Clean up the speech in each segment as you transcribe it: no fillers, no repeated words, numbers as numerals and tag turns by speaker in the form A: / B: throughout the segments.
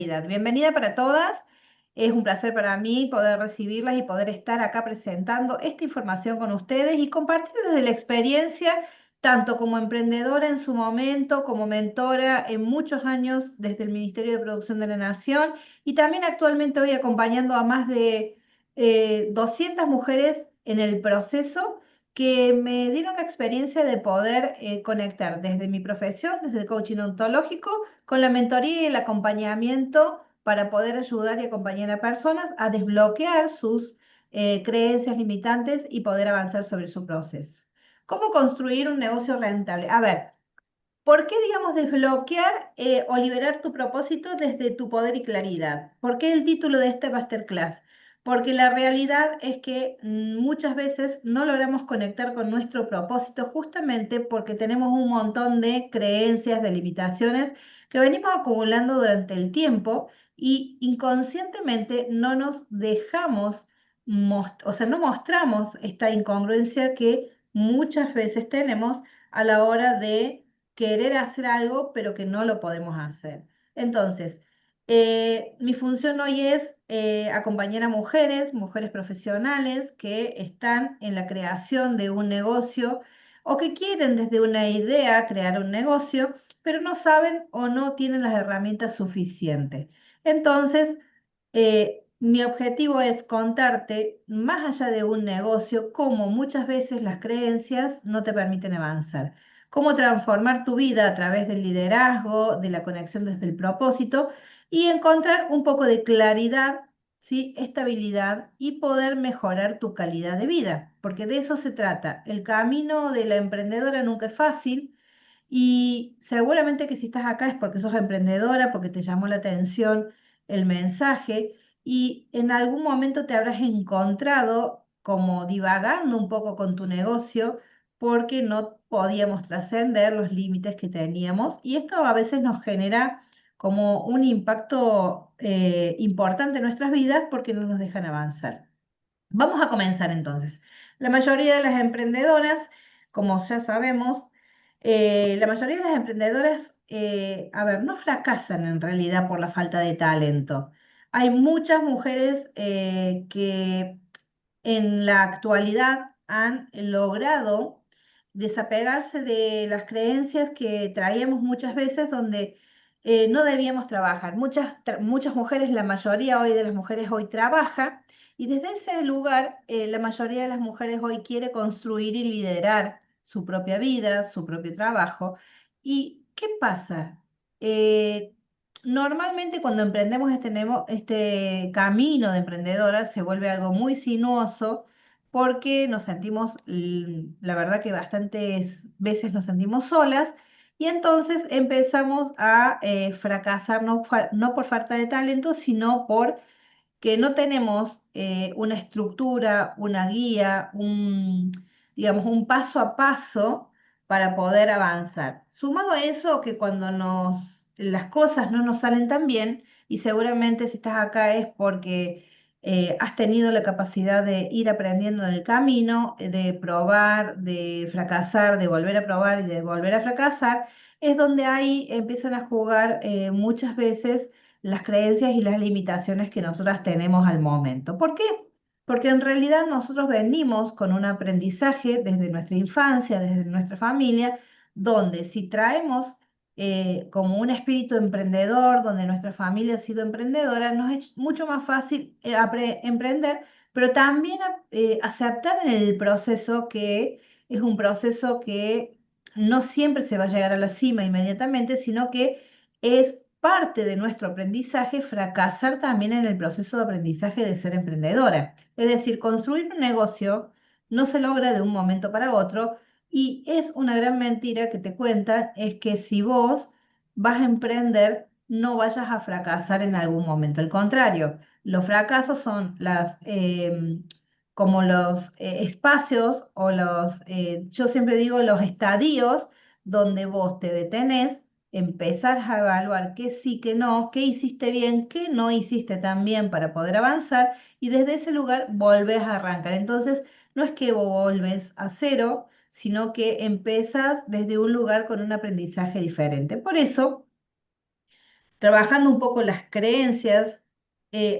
A: Bienvenida para todas. Es un placer para mí poder recibirlas y poder estar acá presentando esta información con ustedes y compartir desde la experiencia, tanto como emprendedora en su momento, como mentora en muchos años desde el Ministerio de Producción de la Nación y también actualmente hoy acompañando a más de 200 mujeres en el proceso que me dieron la experiencia de poder conectar desde mi profesión, desde el coaching ontológico con la mentoría y el acompañamiento para poder ayudar y acompañar a personas a desbloquear sus creencias limitantes y poder avanzar sobre su proceso. ¿Cómo construir un negocio rentable? A ver, ¿por qué, digamos, desbloquear o liberar tu propósito desde tu poder y claridad? ¿Por qué el título de esta masterclass? Porque la realidad es que muchas veces no logramos conectar con nuestro propósito justamente porque tenemos un montón de creencias, de limitaciones que venimos acumulando durante el tiempo y inconscientemente no nos dejamos, o sea, no mostramos esta incongruencia que muchas veces tenemos a la hora de querer hacer algo, pero que no lo podemos hacer. Entonces, mi función hoy es acompañar a mujeres profesionales que están en la creación de un negocio o que quieren desde una idea crear un negocio, pero no saben o no tienen las herramientas suficientes. Entonces, mi objetivo es contarte, más allá de un negocio, cómo muchas veces las creencias no te permiten avanzar, cómo transformar tu vida a través del liderazgo, de la conexión desde el propósito y encontrar un poco de claridad, ¿sí? Estabilidad y poder mejorar tu calidad de vida, porque de eso se trata. El camino de la emprendedora nunca es fácil. Y seguramente que si estás acá es porque sos emprendedora, porque te llamó la atención el mensaje y en algún momento te habrás encontrado como divagando un poco con tu negocio porque no podíamos trascender los límites que teníamos y esto a veces nos genera como un impacto importante en nuestras vidas porque no nos dejan avanzar. Vamos a comenzar entonces. La mayoría de las emprendedoras, como ya sabemos, la mayoría de las emprendedoras, a ver, no fracasan en realidad por la falta de talento. Hay muchas mujeres que en la actualidad han logrado desapegarse de las creencias que traíamos muchas veces donde no debíamos trabajar. Muchas mujeres, la mayoría hoy de las mujeres hoy trabaja y desde ese lugar la mayoría de las mujeres hoy quiere construir y liderar su propia vida, su propio trabajo. ¿Y qué pasa? Eh, Normalmente cuando emprendemos este camino de emprendedora se vuelve algo muy sinuoso porque nos sentimos, la verdad que bastantes veces nos sentimos solas y entonces empezamos a fracasar no por falta de talento, sino por que no tenemos una estructura, una guía, digamos, un paso a paso para poder avanzar. Sumado a eso, que cuando las cosas no nos salen tan bien, y seguramente si estás acá es porque has tenido la capacidad de ir aprendiendo en el camino, de probar, de fracasar, de volver a probar y de volver a fracasar, es donde ahí empiezan a jugar muchas veces las creencias y las limitaciones que nosotras tenemos al momento. ¿Por qué? Porque en realidad nosotros venimos con un aprendizaje desde nuestra infancia, desde nuestra familia, donde si traemos como un espíritu emprendedor, donde nuestra familia ha sido emprendedora, nos es mucho más fácil emprender, pero también aceptar en el proceso que es un proceso que no siempre se va a llegar a la cima inmediatamente, sino que es parte de nuestro aprendizaje fracasar también en el proceso de aprendizaje de ser emprendedora. Es decir, construir un negocio no se logra de un momento para otro y es una gran mentira que te cuentan, es que si vos vas a emprender, no vayas a fracasar en algún momento. Al contrario, los fracasos son como los espacios o yo siempre digo, los estadios donde vos te detenés, empezar a evaluar qué sí, qué no, qué hiciste bien, qué no hiciste tan bien para poder avanzar y desde ese lugar volvés a arrancar. Entonces, no es que vos volvés a cero, sino que empezás desde un lugar con un aprendizaje diferente. Por eso, trabajando un poco las creencias.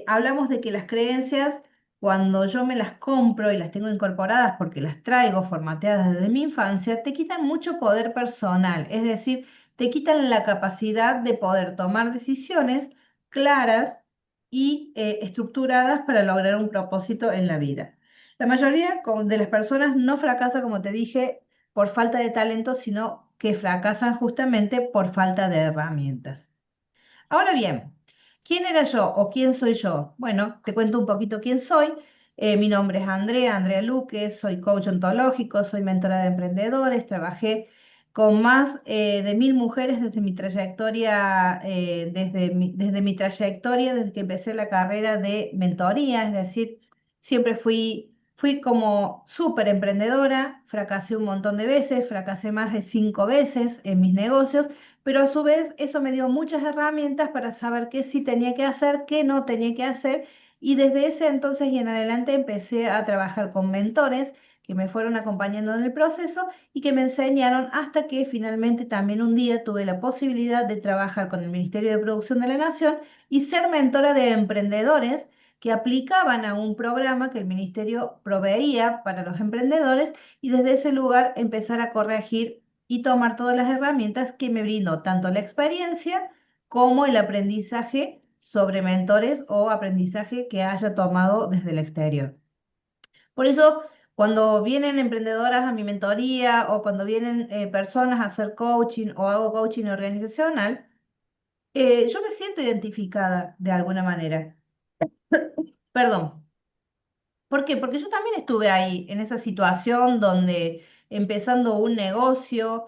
A: Hablamos de que las creencias, cuando yo me las compro y las tengo incorporadas porque las traigo formateadas desde mi infancia, te quitan mucho poder personal, es decir, te quitan la capacidad de poder tomar decisiones claras y estructuradas para lograr un propósito en la vida. La mayoría de las personas no fracasa, como te dije, por falta de talento, sino que fracasan justamente por falta de herramientas. Ahora bien, ¿quién era yo o quién soy yo? Bueno, te cuento un poquito quién soy. Mi nombre es Andrea, Andrea Luque, soy coach ontológico, soy mentora de emprendedores, trabajé con más de 1000 mujeres desde mi trayectoria, desde mi trayectoria, desde que empecé la carrera de mentoría, es decir, siempre fui como súper emprendedora, fracasé un montón de veces, fracasé más de 5 veces en mis negocios, pero a su vez eso me dio muchas herramientas para saber qué sí tenía que hacer, qué no tenía que hacer, y desde ese entonces y en adelante empecé a trabajar con mentores que me fueron acompañando en el proceso y que me enseñaron hasta que finalmente también un día tuve la posibilidad de trabajar con el Ministerio de Producción de la Nación y ser mentora de emprendedores que aplicaban a un programa que el ministerio proveía para los emprendedores, y desde ese lugar empezar a corregir y tomar todas las herramientas que me brindó tanto la experiencia como el aprendizaje sobre mentores o aprendizaje que haya tomado desde el exterior. Por eso, cuando vienen emprendedoras a mi mentoría o cuando vienen personas a hacer coaching o hago coaching organizacional, yo me siento identificada de alguna manera. Perdón. ¿Por qué? Porque yo también estuve ahí, en esa situación donde empezando un negocio,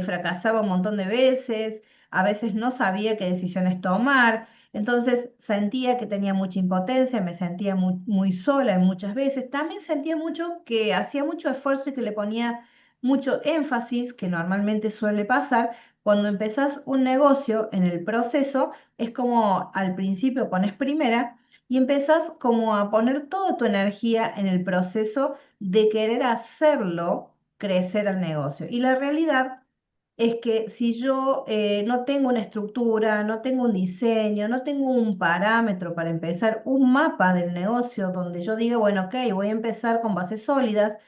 A: fracasaba un montón de veces, a veces no sabía qué decisiones tomar, entonces sentía que tenía mucha impotencia, me sentía muy sola en muchas veces, también sentía mucho que hacía mucho esfuerzo y que le ponía mucho énfasis, que normalmente suele pasar. Cuando empezás un negocio en el proceso, es como al principio pones primera y empezás como a poner toda tu energía en el proceso de querer hacerlo crecer al negocio. Y la realidad es que si yo no tengo una estructura, no tengo un diseño, no tengo un parámetro para empezar, un mapa del negocio donde yo diga, bueno, ok, voy a empezar con bases sólidas,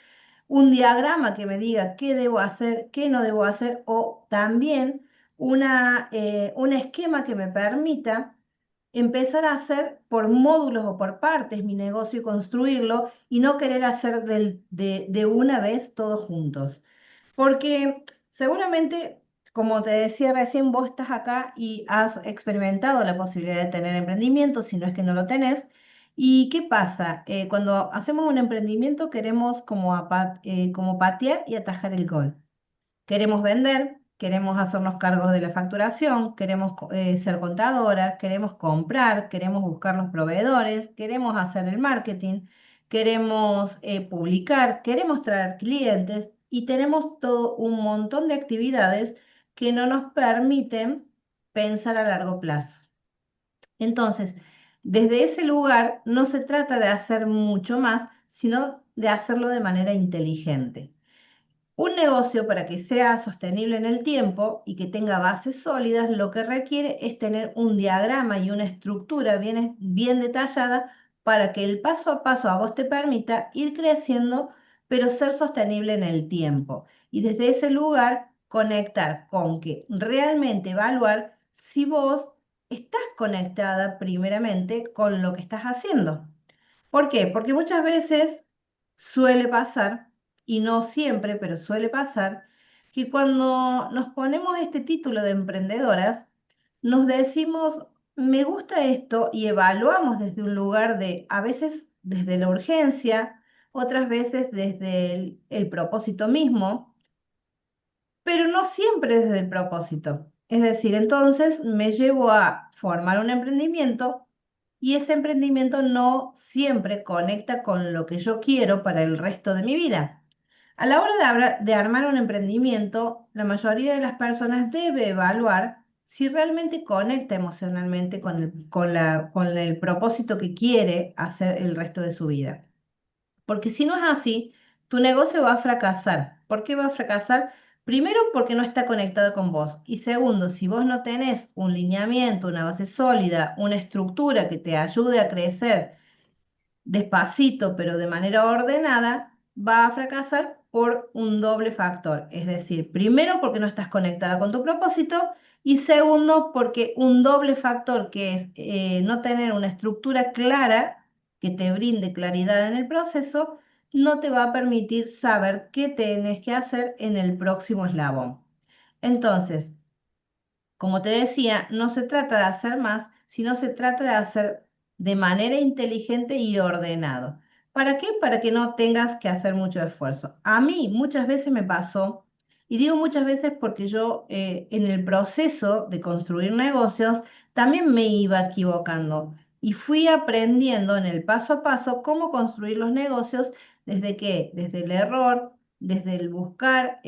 A: un diagrama que me diga qué debo hacer, qué no debo hacer, o también un esquema que me permita empezar a hacer por módulos o por partes mi negocio y construirlo y no querer hacer de una vez todos juntos. Porque seguramente, como te decía recién, vos estás acá y has experimentado la posibilidad de tener emprendimiento, si no es que no lo tenés. ¿Y qué pasa? Cuando hacemos un emprendimiento queremos como patear y atajar el gol. Queremos vender, queremos hacernos cargos de la facturación, queremos ser contadoras, queremos comprar, queremos buscar los proveedores, queremos hacer el marketing, queremos publicar, queremos traer clientes y tenemos todo un montón de actividades que no nos permiten pensar a largo plazo. Entonces, desde ese lugar no se trata de hacer mucho más, sino de hacerlo de manera inteligente. Un negocio, para que sea sostenible en el tiempo y que tenga bases sólidas, lo que requiere es tener un diagrama y una estructura bien detallada para que el paso a paso a vos te permita ir creciendo, pero ser sostenible en el tiempo. Y desde ese lugar conectar con que realmente evaluar si vos estás conectada primeramente con lo que estás haciendo. ¿Por qué? Porque muchas veces suele pasar, y no siempre, pero suele pasar, que cuando nos ponemos este título de emprendedoras, nos decimos, me gusta esto, y evaluamos desde un lugar de, a veces desde la urgencia, otras veces desde el propósito mismo, pero no siempre desde el propósito. Es decir, entonces me llevo a formar un emprendimiento y ese emprendimiento no siempre conecta con lo que yo quiero para el resto de mi vida. A la hora de armar un emprendimiento, la mayoría de las personas debe evaluar si realmente conecta emocionalmente con el propósito que quiere hacer el resto de su vida. Porque si no es así, tu negocio va a fracasar. ¿Por qué va a fracasar? Primero, porque no está conectado con vos. Y segundo, si vos no tenés un lineamiento, una base sólida, una estructura que te ayude a crecer despacito, pero de manera ordenada, va a fracasar por un doble factor. Es decir, primero porque no estás conectada con tu propósito y segundo porque un doble factor que es no tener una estructura clara que te brinde claridad en el proceso, no te va a permitir saber qué tienes que hacer en el próximo eslabón. Entonces, como te decía, no se trata de hacer más, sino se trata de hacer de manera inteligente y ordenado. ¿Para qué? Para que no tengas que hacer mucho esfuerzo. A mí muchas veces me pasó, y digo muchas veces porque yo en el proceso de construir negocios también me iba equivocando y fui aprendiendo en el paso a paso cómo construir los negocios desde qué, desde el error, desde el buscar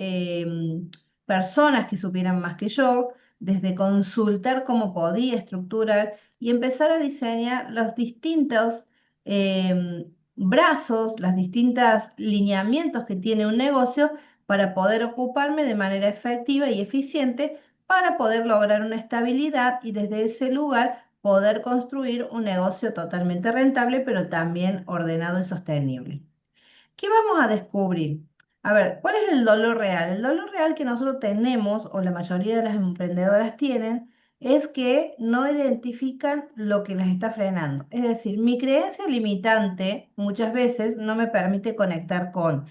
A: personas que supieran más que yo, desde consultar cómo podía estructurar y empezar a diseñar los distintos brazos, los distintos lineamientos que tiene un negocio para poder ocuparme de manera efectiva y eficiente para poder lograr una estabilidad y desde ese lugar poder construir un negocio totalmente rentable, pero también ordenado y sostenible. ¿Qué vamos a descubrir? A ver, ¿cuál es el dolor real? El dolor real que nosotros tenemos, o la mayoría de las emprendedoras tienen, es que no identifican lo que las está frenando. Es decir, mi creencia limitante muchas veces no me permite conectar con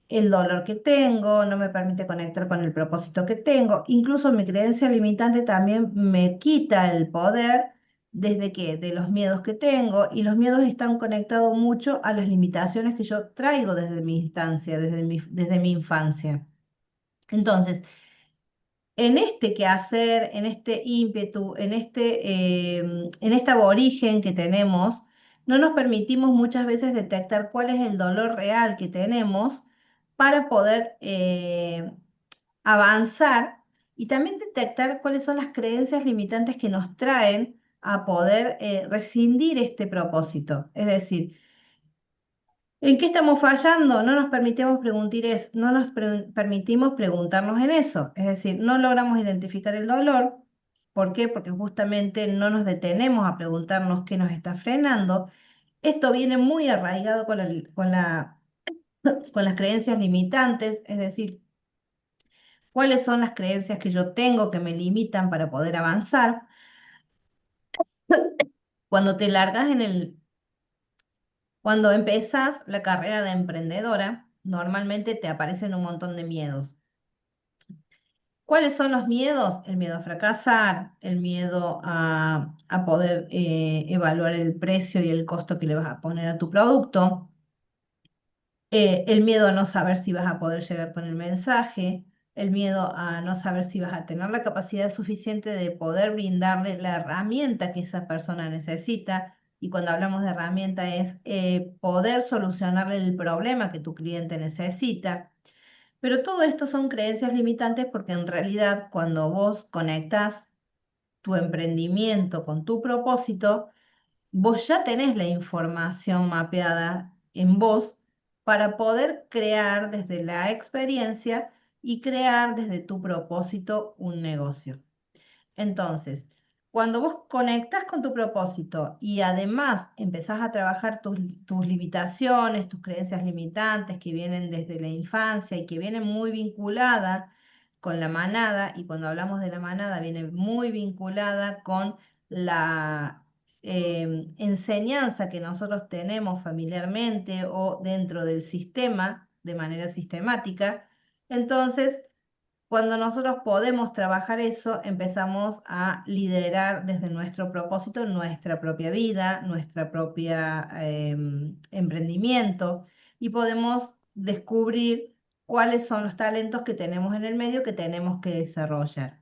A: el dolor que tengo, no me permite conectar con el propósito que tengo. Incluso mi creencia limitante también me quita el poder desde que de los miedos que tengo y los miedos están conectados mucho a las limitaciones que yo traigo desde mi instancia, desde mi infancia. Entonces, en este quehacer, en este ímpetu, en este aborigen que tenemos, no nos permitimos muchas veces detectar cuál es el dolor real que tenemos para poder avanzar y también detectar cuáles son las creencias limitantes que nos traen a poder rescindir este propósito. Es decir, ¿en qué estamos fallando? No nos permitimos no nos permitimos preguntarnos en eso. Es decir, no logramos identificar el dolor. ¿Por qué? Porque justamente no nos detenemos a preguntarnos qué nos está frenando. Esto viene muy arraigado con las creencias limitantes, es decir, cuáles son las creencias que yo tengo que me limitan para poder avanzar. Cuando te largas cuando empezás la carrera de emprendedora, normalmente te aparecen un montón de miedos. ¿Cuáles son los miedos? El miedo a fracasar, el miedo a poder evaluar el precio y el costo que le vas a poner a tu producto, el miedo a no saber si vas a poder llegar con el mensaje, el miedo a no saber si vas a tener la capacidad suficiente de poder brindarle la herramienta que esa persona necesita. Y cuando hablamos de herramienta es poder solucionarle el problema que tu cliente necesita. Pero todo esto son creencias limitantes porque en realidad cuando vos conectás tu emprendimiento con tu propósito, vos ya tenés la información mapeada en vos para poder crear desde la experiencia y crear desde tu propósito un negocio. Entonces, cuando vos conectás con tu propósito y además empezás a trabajar tus limitaciones, tus creencias limitantes que vienen desde la infancia y que vienen muy vinculadas con la manada, y cuando hablamos de la manada viene muy vinculada con la enseñanza que nosotros tenemos familiarmente o dentro del sistema de manera sistemática, entonces cuando nosotros podemos trabajar eso, empezamos a liderar desde nuestro propósito nuestra propia vida, nuestra propia emprendimiento y podemos descubrir cuáles son los talentos que tenemos en el medio que tenemos que desarrollar.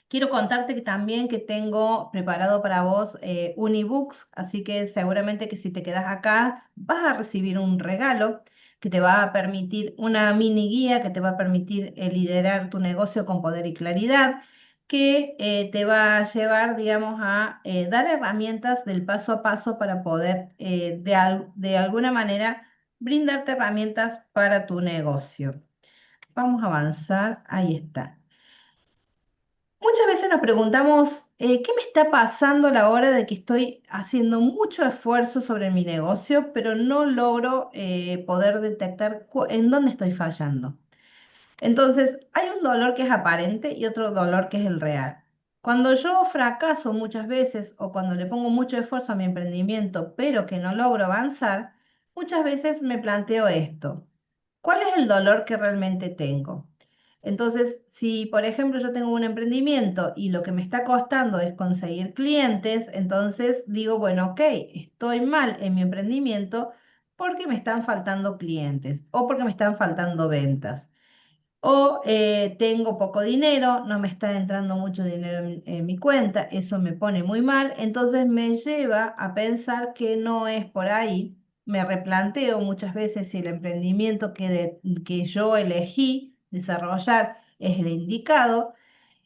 A: Quiero contarte que también que tengo preparado para vos un ebooks, así que seguramente que si te quedas acá vas a recibir un regalo que te va a permitir, una mini guía que te va a permitir liderar tu negocio con poder y claridad, que te va a llevar, digamos, a dar herramientas del paso a paso para poder de alguna manera brindarte herramientas para tu negocio. vamos a avanzar. Ahí está. Muchas veces nos preguntamos, ¿qué me está pasando a la hora de que estoy haciendo mucho esfuerzo sobre mi negocio, pero no logro poder detectar en dónde estoy fallando? Entonces, hay un dolor que es aparente y otro dolor que es el real. Cuando yo fracaso muchas veces o cuando le pongo mucho esfuerzo a mi emprendimiento, pero que no logro avanzar, muchas veces me planteo esto. ¿Cuál es el dolor que realmente tengo? Entonces, si por ejemplo yo tengo un emprendimiento y lo que me está costando es conseguir clientes, entonces digo, bueno, ok, estoy mal en mi emprendimiento porque me están faltando clientes o porque me están faltando ventas. O tengo poco dinero, no me está entrando mucho dinero en mi cuenta, eso me pone muy mal, entonces me lleva a pensar que no es por ahí. Me replanteo muchas veces si el emprendimiento que yo elegí desarrollar es el indicado.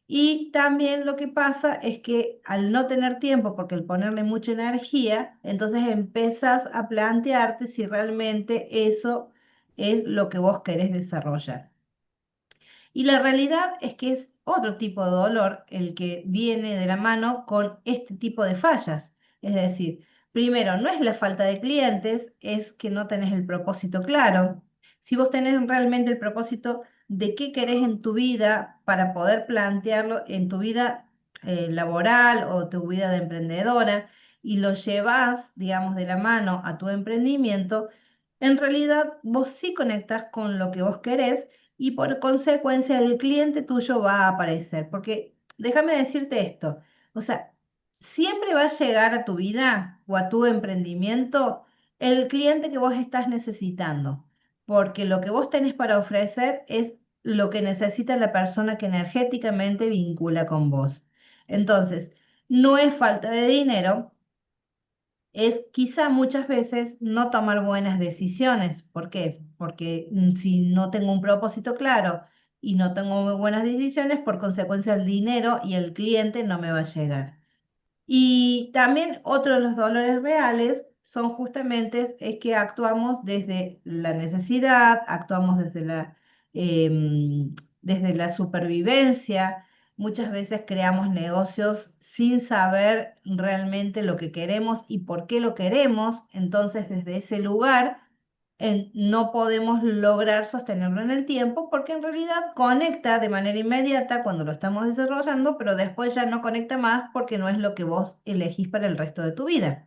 A: Y también lo que pasa es que al no tener tiempo, porque al ponerle mucha energía, entonces empezás a plantearte si realmente eso es lo que vos querés desarrollar. Y la realidad es que es otro tipo de dolor el que viene de la mano con este tipo de fallas. Es decir, primero, no es la falta de clientes, es que no tenés el propósito claro. Si vos tenés realmente el propósito de qué querés en tu vida para poder plantearlo en tu vida laboral o tu vida de emprendedora y lo llevas, digamos, de la mano a tu emprendimiento, en realidad vos sí conectás con lo que vos querés y por consecuencia el cliente tuyo va a aparecer. Porque déjame decirte esto, o sea, siempre va a llegar a tu vida o a tu emprendimiento el cliente que vos estás necesitando, porque lo que vos tenés para ofrecer es lo que necesita la persona que energéticamente vincula con vos. Entonces, no es falta de dinero, es quizá muchas veces no tomar buenas decisiones. ¿Por qué? Porque si no tengo un propósito claro y no tengo buenas decisiones, por consecuencia el dinero y el cliente no me va a llegar. Y también otro de los dolores reales son justamente es que actuamos desde la necesidad, actuamos desde la supervivencia. Muchas veces creamos negocios sin saber realmente lo que queremos y por qué lo queremos. Entonces, desde ese lugar, no podemos lograr sostenerlo en el tiempo porque en realidad conecta de manera inmediata cuando lo estamos desarrollando, pero después ya no conecta más porque no es lo que vos elegís para el resto de tu vida.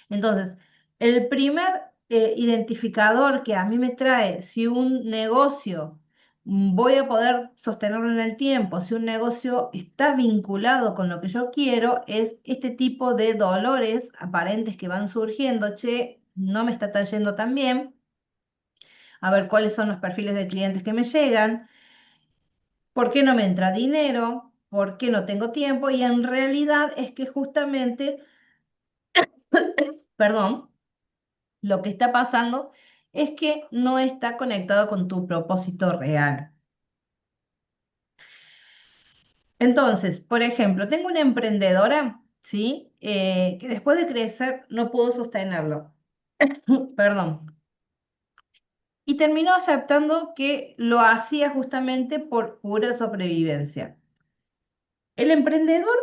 A: Entonces, el primer identificador que a mí me trae si un negocio voy a poder sostenerlo en el tiempo, si un negocio está vinculado con lo que yo quiero, es este tipo de dolores aparentes que van surgiendo. Che, no me está trayendo tan bien, a ver cuáles son los perfiles de clientes que me llegan, por qué no me entra dinero, por qué no tengo tiempo, y en realidad es que justamente, perdón, lo que está pasando es que no está conectado con tu propósito real. Entonces, por ejemplo, tengo una emprendedora, ¿sí? Que después de crecer no pudo sostenerlo, perdón, y terminó aceptando que lo hacía justamente por pura sobrevivencia. El emprendedor,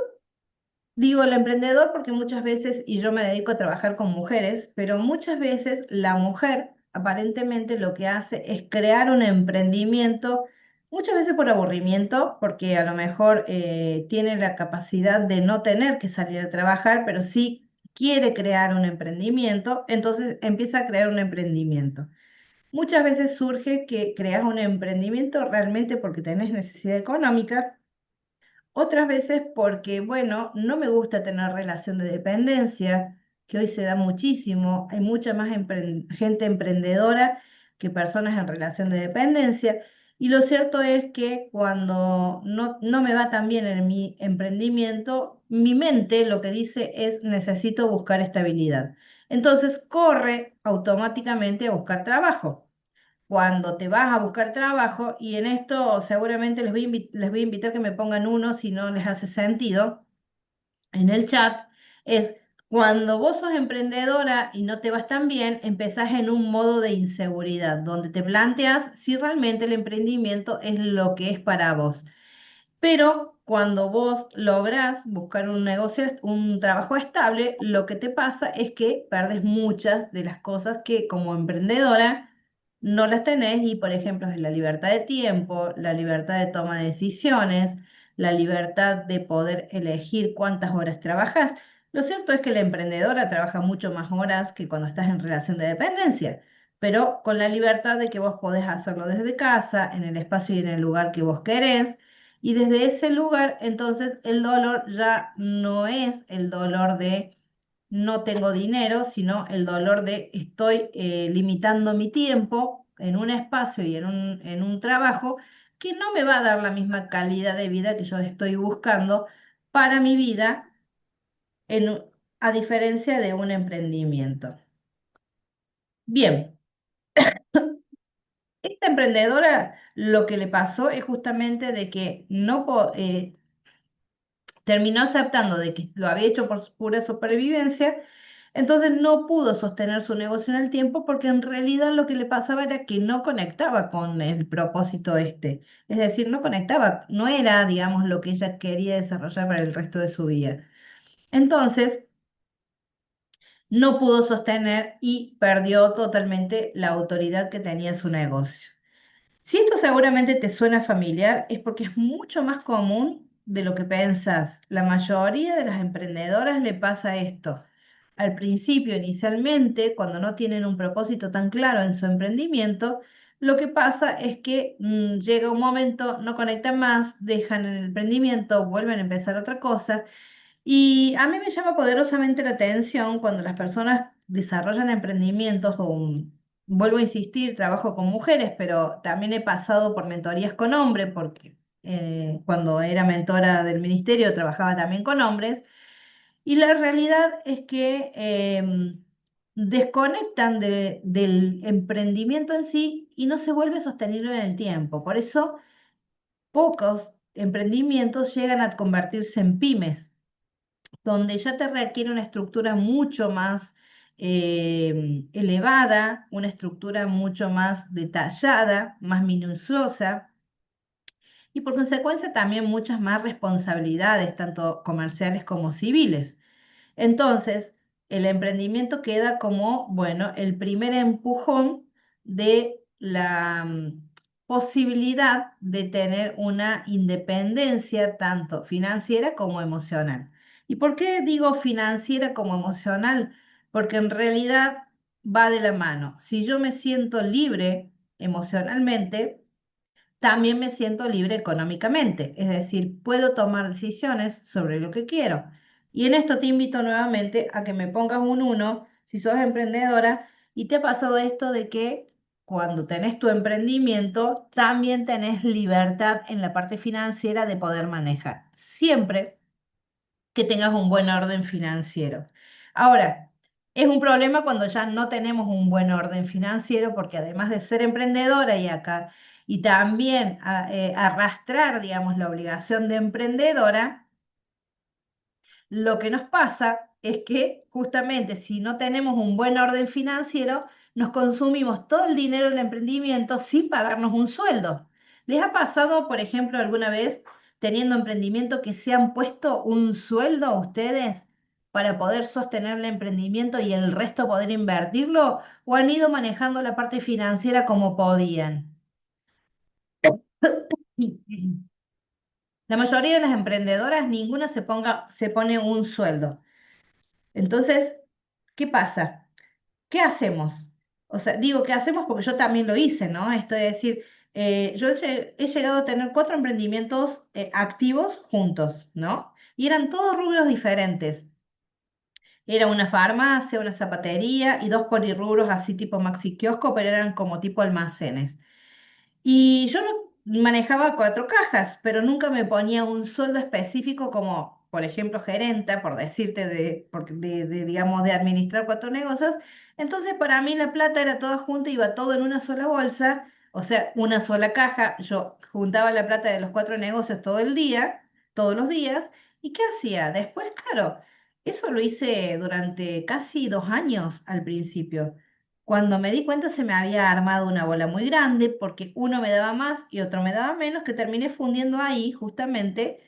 A: digo el emprendedor porque muchas veces, y yo me dedico a trabajar con mujeres, pero muchas veces la mujer aparentemente lo que hace es crear un emprendimiento, muchas veces por aburrimiento, porque a lo mejor tiene la capacidad de no tener que salir a trabajar, pero sí quiere crear un emprendimiento, entonces empieza a crear un emprendimiento. Muchas veces surge que creas un emprendimiento realmente porque tenés necesidad económica, otras veces porque, bueno, no me gusta tener relación de dependencia, que hoy se da muchísimo. Hay mucha más gente emprendedora que personas en relación de dependencia. Y lo cierto es que cuando no me va tan bien en mi emprendimiento, mi mente lo que dice es necesito buscar estabilidad. Entonces corre automáticamente a buscar trabajo. Cuando te vas a buscar trabajo, y en esto seguramente les voy a invitar que me pongan uno si no les hace sentido en el chat, es Cuando vos sos emprendedora y no te vas tan bien, empezás en un modo de inseguridad, donde te planteas si realmente el emprendimiento es lo que es para vos. Pero cuando vos lográs buscar un negocio, un trabajo estable, lo que te pasa es que perdes muchas de las cosas que como emprendedora no las tenés y, por ejemplo, es la libertad de tiempo, la libertad de toma de decisiones, la libertad de poder elegir cuántas horas trabajas. Lo cierto es que la emprendedora trabaja mucho más horas que cuando estás en relación de dependencia, pero con la libertad de que vos podés hacerlo desde casa, en el espacio y en el lugar que vos querés y desde ese lugar, entonces el dolor ya no es el dolor de no tengo dinero, sino el dolor de estoy limitando mi tiempo en un espacio y en un trabajo que no me va a dar la misma calidad de vida que yo estoy buscando para mi vida, a diferencia de un emprendimiento. Bien, esta emprendedora lo que le pasó es justamente de que terminó aceptando de que lo había hecho por su pura supervivencia, entonces no pudo sostener su negocio en el tiempo porque en realidad lo que le pasaba era que no conectaba con el propósito este, es decir, no conectaba, no era, digamos, lo que ella quería desarrollar para el resto de su vida. Entonces, no pudo sostener y perdió totalmente la autoridad que tenía su negocio. Si esto seguramente te suena familiar, es porque es mucho más común de lo que pensás. La mayoría de las emprendedoras le pasa esto. Al principio, inicialmente, cuando no tienen un propósito tan claro en su emprendimiento, lo que pasa es que llega un momento, no conectan más, dejan el emprendimiento, vuelven a empezar otra cosa y a mí me llama poderosamente la atención cuando las personas desarrollan emprendimientos vuelvo a insistir, trabajo con mujeres, pero también he pasado por mentorías con hombres, porque cuando era mentora del ministerio trabajaba también con hombres, y la realidad es que desconectan del emprendimiento en sí y no se vuelve sostenible en el tiempo. Por eso pocos emprendimientos llegan a convertirse en pymes donde ya te requiere una estructura mucho más elevada, una estructura mucho más detallada, más minuciosa y por consecuencia también muchas más responsabilidades, tanto comerciales como civiles. Entonces, el emprendimiento queda como, bueno, el primer empujón de la posibilidad de tener una independencia tanto financiera como emocional. ¿Y por qué digo financiera como emocional? Porque en realidad va de la mano. Si yo me siento libre emocionalmente, también me siento libre económicamente, es decir, puedo tomar decisiones sobre lo que quiero. Y en esto te invito nuevamente a que me pongas un uno si sos emprendedora y te ha pasado esto de que cuando tenés tu emprendimiento, también tenés libertad en la parte financiera de poder manejar, siempre que tengas un buen orden financiero. Ahora, es un problema cuando ya no tenemos un buen orden financiero, porque además de ser emprendedora y acá, y también arrastrar, digamos, la obligación de emprendedora, lo que nos pasa es que justamente si no tenemos un buen orden financiero, nos consumimos todo el dinero del emprendimiento sin pagarnos un sueldo. ¿Les ha pasado, por ejemplo, alguna vez teniendo emprendimiento que se han puesto un sueldo a ustedes para poder sostener el emprendimiento y el resto poder invertirlo? ¿O han ido manejando la parte financiera como podían? La mayoría de las emprendedoras, ninguna se pone un sueldo. Entonces, ¿qué pasa? ¿Qué hacemos? O sea, digo, ¿qué hacemos? Porque yo también lo hice, ¿no? Esto es decir, he llegado a tener 4 emprendimientos activos juntos, ¿no? Y eran todos rubros diferentes. Era una farmacia, una zapatería y dos polirrubros así tipo maxi kiosco, pero eran como tipo almacenes. Y yo no manejaba 4 cajas, pero nunca me ponía un sueldo específico como, por ejemplo, gerenta, por decirte, digamos, de administrar 4 negocios. Entonces, para mí la plata era toda junta, iba todo en una sola bolsa, o sea, una sola caja. Yo juntaba la plata de los 4 negocios todo el día, todos los días. ¿Y qué hacía? Después, claro. Eso lo hice durante casi 2 años al principio. Cuando me di cuenta se me había armado una bola muy grande porque uno me daba más y otro me daba menos, que terminé fundiendo ahí justamente.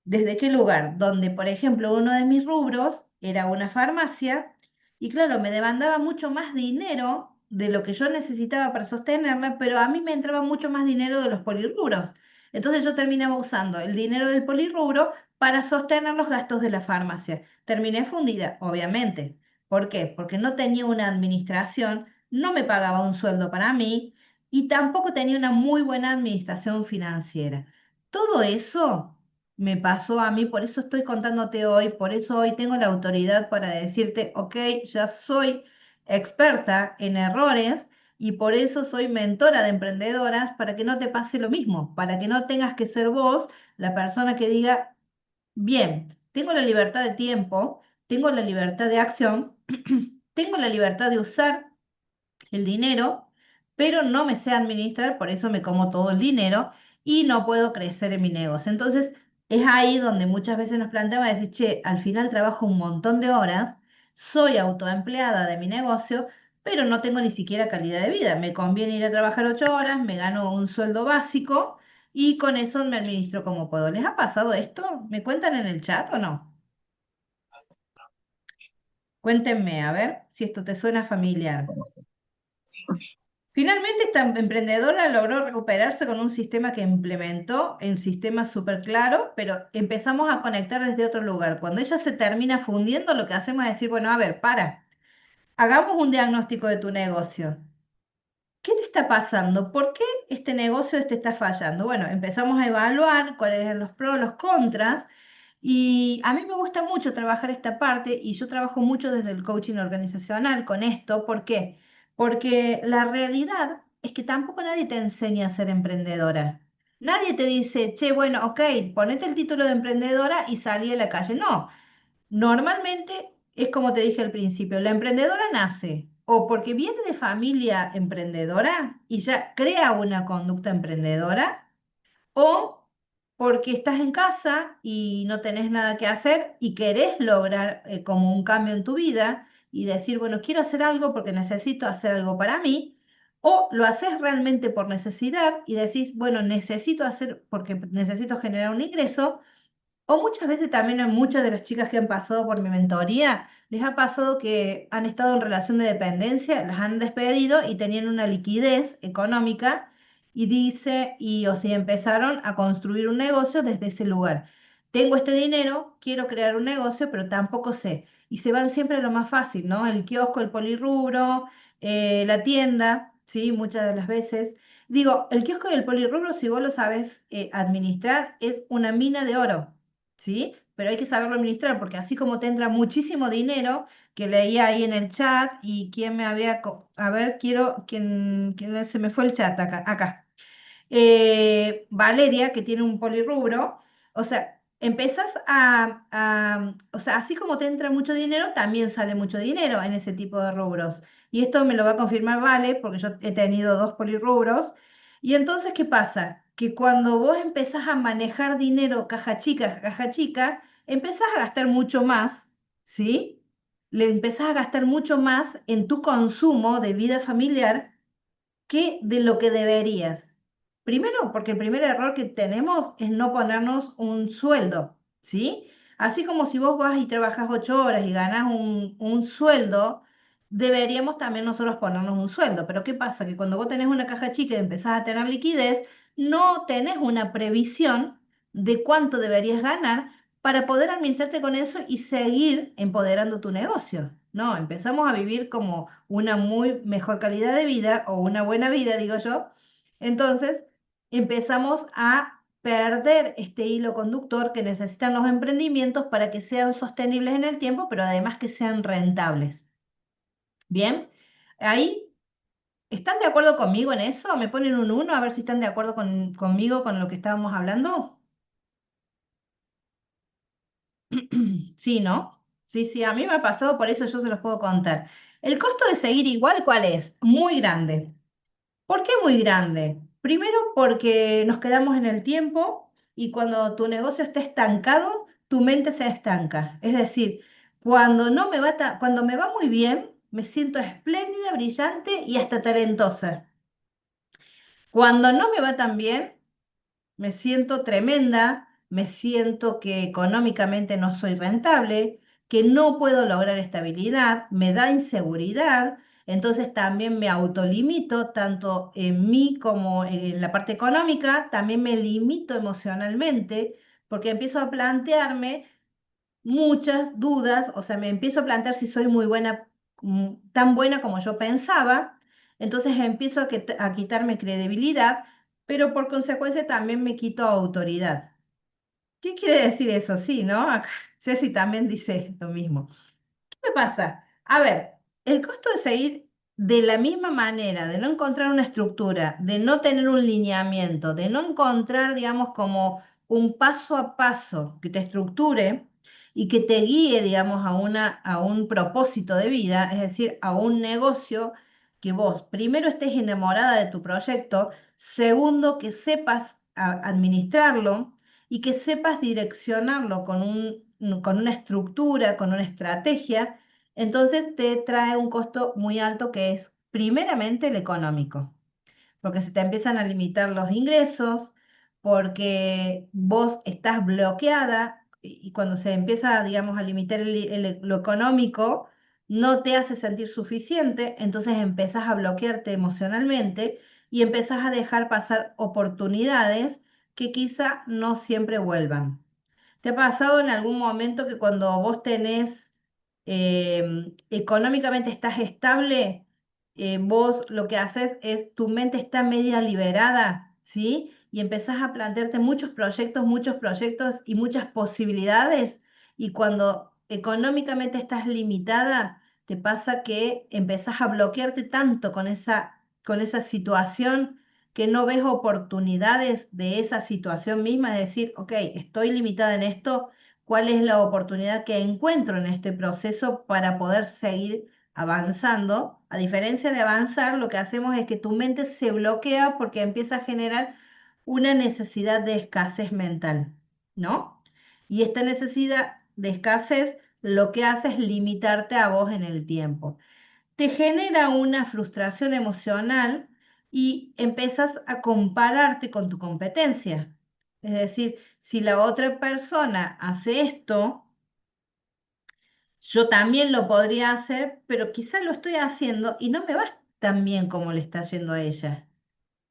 A: ¿Desde qué lugar? Donde, por ejemplo, uno de mis rubros era una farmacia y claro, me demandaba mucho más dinero de lo que yo necesitaba para sostenerla, pero a mí me entraba mucho más dinero de los polirrubros. Entonces yo terminaba usando el dinero del polirrubro para sostener los gastos de la farmacia. Terminé fundida, obviamente. ¿Por qué? Porque no tenía una administración, no me pagaba un sueldo para mí y tampoco tenía una muy buena administración financiera. Todo eso me pasó a mí, por eso estoy contándote hoy, por eso hoy tengo la autoridad para decirte, ok, ya soy experta en errores y por eso soy mentora de emprendedoras para que no te pase lo mismo, para que no tengas que ser vos la persona que diga, bien, tengo la libertad de tiempo, tengo la libertad de acción, tengo la libertad de usar el dinero, pero no me sé administrar, por eso me como todo el dinero y no puedo crecer en mi negocio. Entonces, es ahí donde muchas veces nos planteamos decir, che, al final trabajo un montón de horas, soy autoempleada de mi negocio, pero no tengo ni siquiera calidad de vida. Me conviene ir a trabajar 8 horas, me gano un sueldo básico y con eso me administro como puedo. ¿Les ha pasado esto? ¿Me cuentan en el chat o no? Cuéntenme, a ver si esto te suena familiar. Finalmente, esta emprendedora logró recuperarse con un sistema que implementó, el sistema súper claro, pero empezamos a conectar desde otro lugar. Cuando ella se termina fundiendo, lo que hacemos es decir, bueno, a ver, hagamos un diagnóstico de tu negocio. ¿Qué te está pasando? ¿Por qué este negocio te está fallando? Bueno, empezamos a evaluar cuáles eran los pros, los contras, y a mí me gusta mucho trabajar esta parte y yo trabajo mucho desde el coaching organizacional con esto. ¿Por qué? Porque la realidad es que tampoco nadie te enseña a ser emprendedora. Nadie te dice, che, bueno, ok, ponete el título de emprendedora y salí a la calle. No, normalmente es como te dije al principio, la emprendedora nace o porque viene de familia emprendedora y ya crea una conducta emprendedora, o porque estás en casa y no tenés nada que hacer y querés lograr como un cambio en tu vida y decir, bueno, quiero hacer algo porque necesito hacer algo para mí, o lo haces realmente por necesidad y decís, bueno, necesito hacer porque necesito generar un ingreso. O muchas veces también a muchas de las chicas que han pasado por mi mentoría, les ha pasado que han estado en relación de dependencia, las han despedido y tenían una liquidez económica y dice, y o sea, empezaron a construir un negocio desde ese lugar. Tengo este dinero, quiero crear un negocio, pero tampoco sé. Y se van siempre a lo más fácil, ¿no? El kiosco, el polirrubro, la tienda, ¿sí? Muchas de las veces. Digo, el kiosco y el polirrubro, si vos lo sabes administrar, es una mina de oro. ¿Sí? Pero hay que saberlo administrar porque así como te entra muchísimo dinero, que leía ahí en el chat y quién me había... A ver, quién se me fue el chat acá. Valeria, que tiene un polirrubro, o sea, empezás o sea, así como te entra mucho dinero, también sale mucho dinero en ese tipo de rubros. Y esto me lo va a confirmar Vale, porque yo he tenido dos polirrubros. Y entonces, ¿qué pasa? Que cuando vos empezás a manejar dinero caja chica, empezás a gastar mucho más, ¿sí? Le empezás a gastar mucho más en tu consumo de vida familiar que de lo que deberías. Primero, porque el primer error que tenemos es no ponernos un sueldo, ¿sí? Así como si vos vas y trabajas 8 horas y ganas un sueldo, deberíamos también nosotros ponernos un sueldo. Pero ¿qué pasa? Que cuando vos tenés una caja chica y empezás a tener liquidez, no tenés una previsión de cuánto deberías ganar para poder administrarte con eso y seguir empoderando tu negocio. No, empezamos a vivir como una muy mejor calidad de vida o una buena vida, digo yo. Entonces, empezamos a perder este hilo conductor que necesitan los emprendimientos para que sean sostenibles en el tiempo, pero además que sean rentables. Bien, ahí, ¿están de acuerdo conmigo en eso? ¿Me ponen un uno a ver si están de acuerdo conmigo con lo que estábamos hablando? Sí, ¿no? Sí, sí, a mí me ha pasado, por eso yo se los puedo contar. El costo de seguir igual, ¿cuál es? Muy grande. ¿Por qué muy grande? Primero porque nos quedamos en el tiempo y cuando tu negocio está estancado, tu mente se estanca. Es decir, Cuando me va muy bien, me siento espléndida, brillante y hasta talentosa. Cuando no me va tan bien, me siento tremenda, me siento que económicamente no soy rentable, que no puedo lograr estabilidad, me da inseguridad, entonces también me autolimito tanto en mí como en la parte económica, también me limito emocionalmente porque empiezo a plantearme muchas dudas, o sea, me empiezo a plantear si soy muy buena, tan buena como yo pensaba, entonces empiezo a quitarme credibilidad, pero por consecuencia también me quito autoridad. ¿Qué quiere decir eso? Sí, ¿no? Acá Ceci también dice lo mismo. ¿Qué pasa? A ver, el costo de seguir de la misma manera, de no encontrar una estructura, de no tener un lineamiento, de no encontrar, digamos, como un paso a paso que te estructure y que te guíe, digamos, a un propósito de vida, es decir, a un negocio que vos, primero, estés enamorada de tu proyecto, segundo, que sepas administrarlo y que sepas direccionarlo con una estructura, con una estrategia, entonces te trae un costo muy alto que es primeramente el económico, porque se te empiezan a limitar los ingresos, porque vos estás bloqueada y cuando se empieza, digamos, a limitar lo económico, no te hace sentir suficiente, entonces empezás a bloquearte emocionalmente y empezás a dejar pasar oportunidades que quizá no siempre vuelvan. ¿Te ha pasado en algún momento que cuando vos tenés económicamente estás estable, vos lo que haces es tu mente está media liberada, ¿sí? Y empezás a plantearte muchos proyectos y muchas posibilidades. Y cuando económicamente estás limitada, te pasa que empezás a bloquearte tanto con esa situación que no ves oportunidades de esa situación misma, es decir, ok, estoy limitada en esto, ¿cuál es la oportunidad que encuentro en este proceso para poder seguir avanzando? A diferencia de avanzar, lo que hacemos es que tu mente se bloquea porque empieza a generar una necesidad de escasez mental, ¿no? Y esta necesidad de escasez lo que hace es limitarte a vos en el tiempo, te genera una frustración emocional y empezás a compararte con tu competencia. Es decir, si la otra persona hace esto, yo también lo podría hacer, pero quizás lo estoy haciendo y no me va tan bien como le está yendo a ella.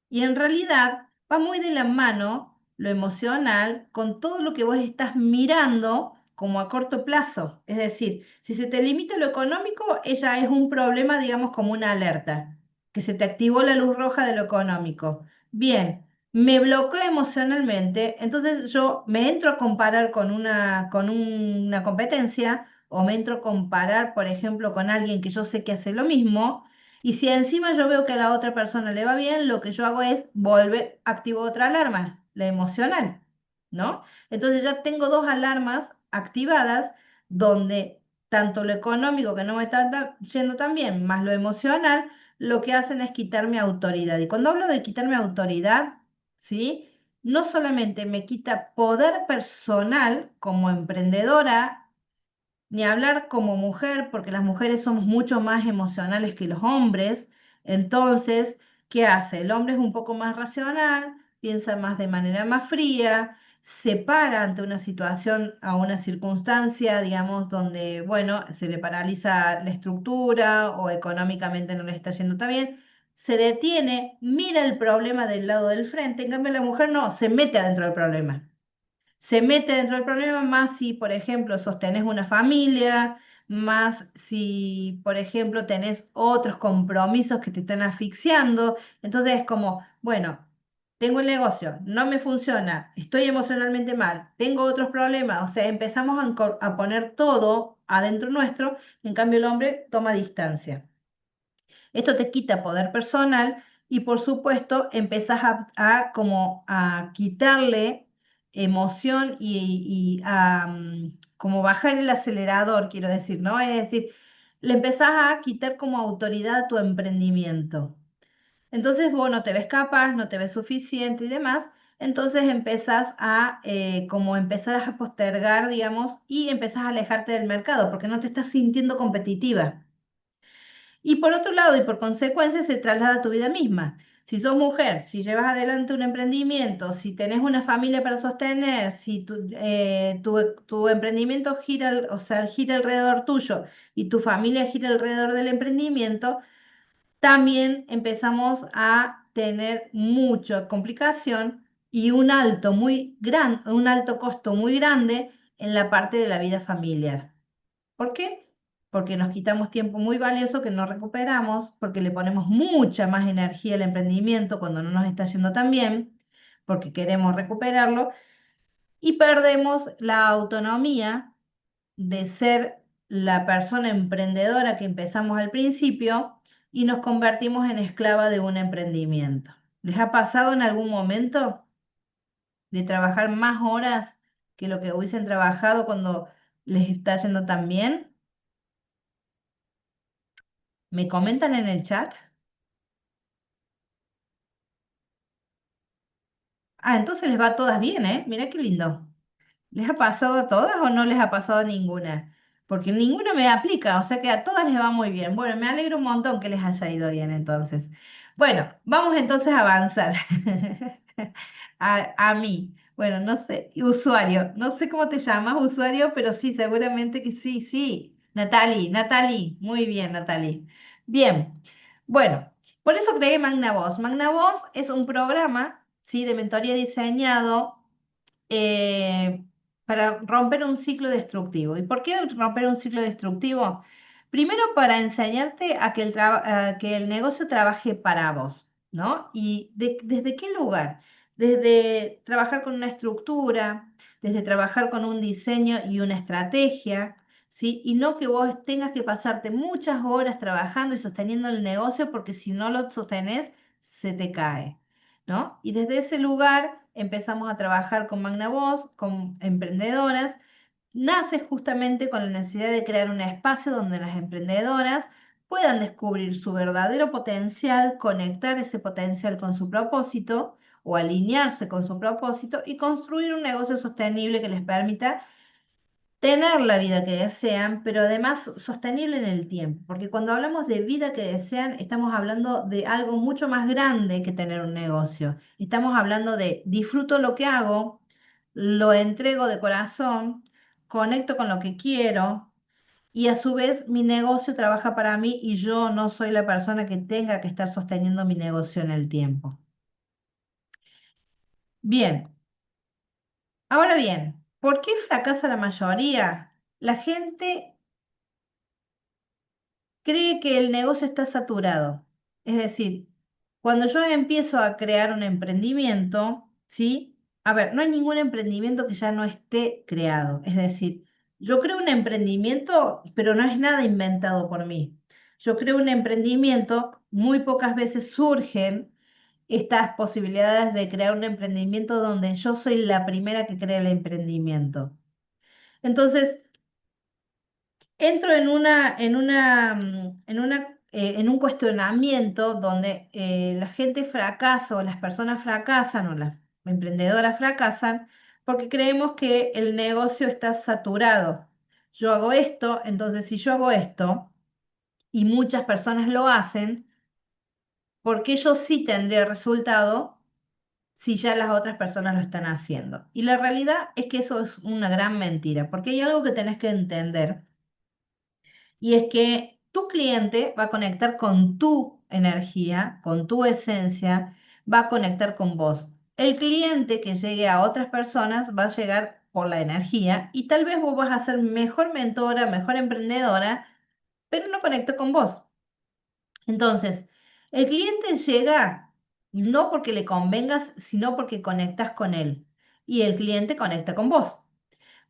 A: Y en realidad va muy de la mano lo emocional con todo lo que vos estás mirando como a corto plazo. Es decir, si se te limita lo económico, ella es un problema, digamos, como una alerta, que se te activó la luz roja de lo económico. Bien, me bloqueo emocionalmente, entonces yo me entro a comparar con una competencia o me entro a comparar, por ejemplo, con alguien que yo sé que hace lo mismo. Y si encima yo veo que a la otra persona le va bien, lo que yo hago es volver, activo otra alarma, la emocional, ¿no? Entonces ya tengo dos alarmas activadas donde tanto lo económico que no me está yendo tan bien, más lo emocional, lo que hacen es quitarme autoridad. Y cuando hablo de quitarme autoridad, ¿sí? No solamente me quita poder personal como emprendedora, ni hablar como mujer, porque las mujeres somos mucho más emocionales que los hombres. Entonces, ¿qué hace? El hombre es un poco más racional, piensa más de manera más fría, se para ante una situación, a una circunstancia, digamos, donde, bueno, se le paraliza la estructura o económicamente no le está yendo tan bien. Se detiene, mira el problema del lado del frente, en cambio la mujer no, se mete adentro del problema, se mete dentro del problema, más si, por ejemplo, sostenés una familia, más si, por ejemplo, tenés otros compromisos que te están asfixiando. Entonces es como, bueno, tengo el negocio, no me funciona, estoy emocionalmente mal, tengo otros problemas, o sea, empezamos a poner todo adentro nuestro, en cambio el hombre toma distancia. Esto te quita poder personal y por supuesto empezás como a quitarle emoción y a como bajar el acelerador, quiero decir, ¿no? Es decir, le empezás a quitar como autoridad a tu emprendimiento. Entonces vos no te ves capaz, no te ves suficiente y demás, entonces empezás a, como empezás a postergar, digamos, y empezás a alejarte del mercado porque no te estás sintiendo competitiva. Y por otro lado, y por consecuencia, se traslada a tu vida misma. Si sos mujer, si llevas adelante un emprendimiento, si tenés una familia para sostener, si tu emprendimiento gira, o sea, gira alrededor tuyo y tu familia gira alrededor del emprendimiento, también empezamos a tener mucha complicación y un alto costo muy grande en la parte de la vida familiar. ¿Por qué? Porque nos quitamos tiempo muy valioso que no recuperamos, porque le ponemos mucha más energía al emprendimiento cuando no nos está yendo tan bien, porque queremos recuperarlo y perdemos la autonomía de ser la persona emprendedora que empezamos al principio y nos convertimos en esclava de un emprendimiento. ¿Les ha pasado en algún momento de trabajar más horas que lo que hubiesen trabajado cuando les está yendo tan bien? ¿Me comentan en el chat? Ah, entonces les va a todas bien, ¿eh? Mirá qué lindo. ¿Les ha pasado a todas o no les ha pasado a ninguna? Porque ninguna me aplica, o sea que a todas les va muy bien. Bueno, me alegro un montón que les haya ido bien entonces. Bueno, vamos entonces a avanzar. A mí, bueno, no sé, usuario, no sé cómo te llamas, usuario, pero sí, seguramente que sí, sí. Natalie, muy bien, Natalie. Bien, bueno, por eso creé Magnavoz. Magnavoz es un programa, sí, de mentoría diseñado eh, para romper un ciclo destructivo. ¿Y por qué romper un ciclo destructivo? Primero, para enseñarte a que el negocio trabaje para vos, ¿no? ¿Y desde qué lugar? Desde trabajar con una estructura, desde trabajar con un diseño y una estrategia, ¿sí? Y no que vos tengas que pasarte muchas horas trabajando y sosteniendo el negocio porque si no lo sostenés, se te cae. ¿No? Y desde ese lugar empezamos a trabajar con Magnavoz, con emprendedoras. Nace justamente con la necesidad de crear un espacio donde las emprendedoras puedan descubrir su verdadero potencial, conectar ese potencial con su propósito o alinearse con su propósito y construir un negocio sostenible que les permita tener la vida que desean, pero además sostenible en el tiempo, porque cuando hablamos de vida que desean, estamos hablando de algo mucho más grande que tener un negocio. Estamos hablando de disfruto lo que hago, lo entrego de corazón, conecto con lo que quiero y a su vez mi negocio trabaja para mí y yo no soy la persona que tenga que estar sosteniendo mi negocio en el tiempo. Bien, ahora bien, ¿por qué fracasa la mayoría? La gente cree que el negocio está saturado. Es decir, cuando yo empiezo a crear un emprendimiento, ¿sí? A ver, no hay ningún emprendimiento que ya no esté creado. Es decir, yo creo un emprendimiento, pero no es nada inventado por mí. Yo creo un emprendimiento, muy pocas veces surgen estas posibilidades de crear un emprendimiento donde yo soy la primera que crea el emprendimiento. Entonces, entro en un cuestionamiento donde la gente fracasa o las personas fracasan o las emprendedoras fracasan porque creemos que el negocio está saturado. Yo hago esto, entonces si yo hago esto y muchas personas lo hacen, ¿por qué yo sí tendría resultado si ya las otras personas lo están haciendo? Y la realidad es que eso es una gran mentira, porque hay algo que tenés que entender y es que tu cliente va a conectar con tu energía, con tu esencia, va a conectar con vos. El cliente que llegue a otras personas va a llegar por la energía y tal vez vos vas a ser mejor mentora, mejor emprendedora, pero no conecta con vos. Entonces, el cliente llega no porque le convengas, sino porque conectas con él y el cliente conecta con vos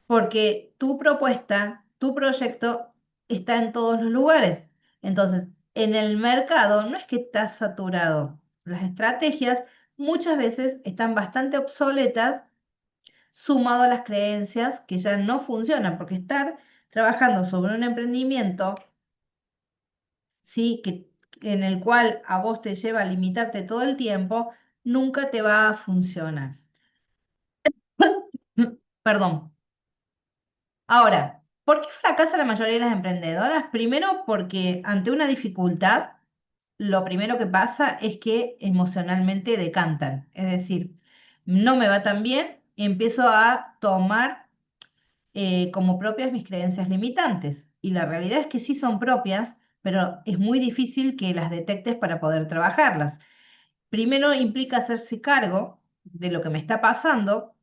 A: porque tu propuesta, tu proyecto está en todos los lugares. Entonces, en el mercado no es que está saturado. Las estrategias muchas veces están bastante obsoletas sumado a las creencias que ya no funcionan, porque estar trabajando sobre un emprendimiento, sí, en el cual a vos te lleva a limitarte todo el tiempo, nunca te va a funcionar. Perdón. Ahora, ¿por qué fracasa la mayoría de las emprendedoras? Primero, porque ante una dificultad, lo primero que pasa es que emocionalmente decantan. Es decir, no me va tan bien y empiezo a tomar como propias mis creencias limitantes. Y la realidad es que sí son propias, pero es muy difícil que las detectes para poder trabajarlas. Primero implica hacerse cargo de lo que me está pasando,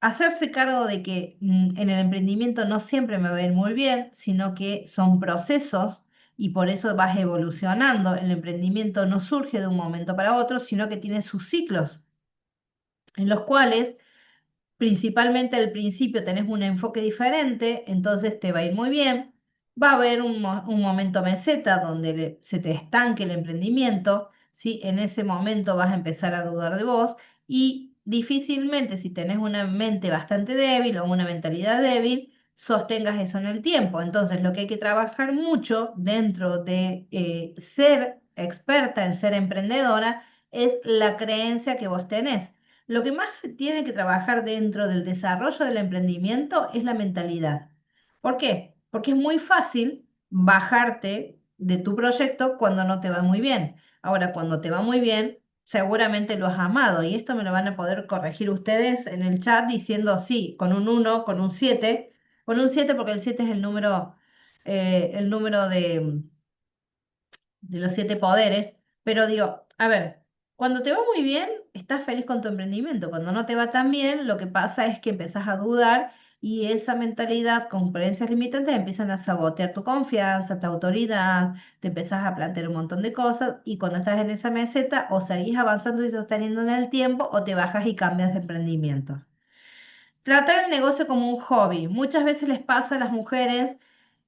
A: hacerse cargo de que en el emprendimiento no siempre me va a ir muy bien, sino que son procesos y por eso vas evolucionando. El emprendimiento no surge de un momento para otro, sino que tiene sus ciclos, en los cuales principalmente al principio tenés un enfoque diferente, entonces te va a ir muy bien. Va a haber un momento meseta donde se te estanque el emprendimiento, ¿sí? En ese momento vas a empezar a dudar de vos y difícilmente si tenés una mente bastante débil o una mentalidad débil, sostengas eso en el tiempo. Entonces lo que hay que trabajar mucho dentro de ser experta en ser emprendedora es la creencia que vos tenés. Lo que más se tiene que trabajar dentro del desarrollo del emprendimiento es la mentalidad. ¿Por qué? Porque es muy fácil bajarte de tu proyecto cuando no te va muy bien. Ahora, cuando te va muy bien, seguramente lo has amado y esto me lo van a poder corregir ustedes en el chat diciendo sí, con un 1, con un 7 porque el 7 es el número de los 7 poderes, pero digo, a ver, cuando te va muy bien, estás feliz con tu emprendimiento. Cuando no te va tan bien, lo que pasa es que empezás a dudar y esa mentalidad con creencias limitantes empiezan a sabotear tu confianza, tu autoridad, te empezás a plantear un montón de cosas y cuando estás en esa meseta o seguís avanzando y sosteniendo en el tiempo o te bajas y cambias de emprendimiento. Tratar el negocio como un hobby. Muchas veces les pasa a las mujeres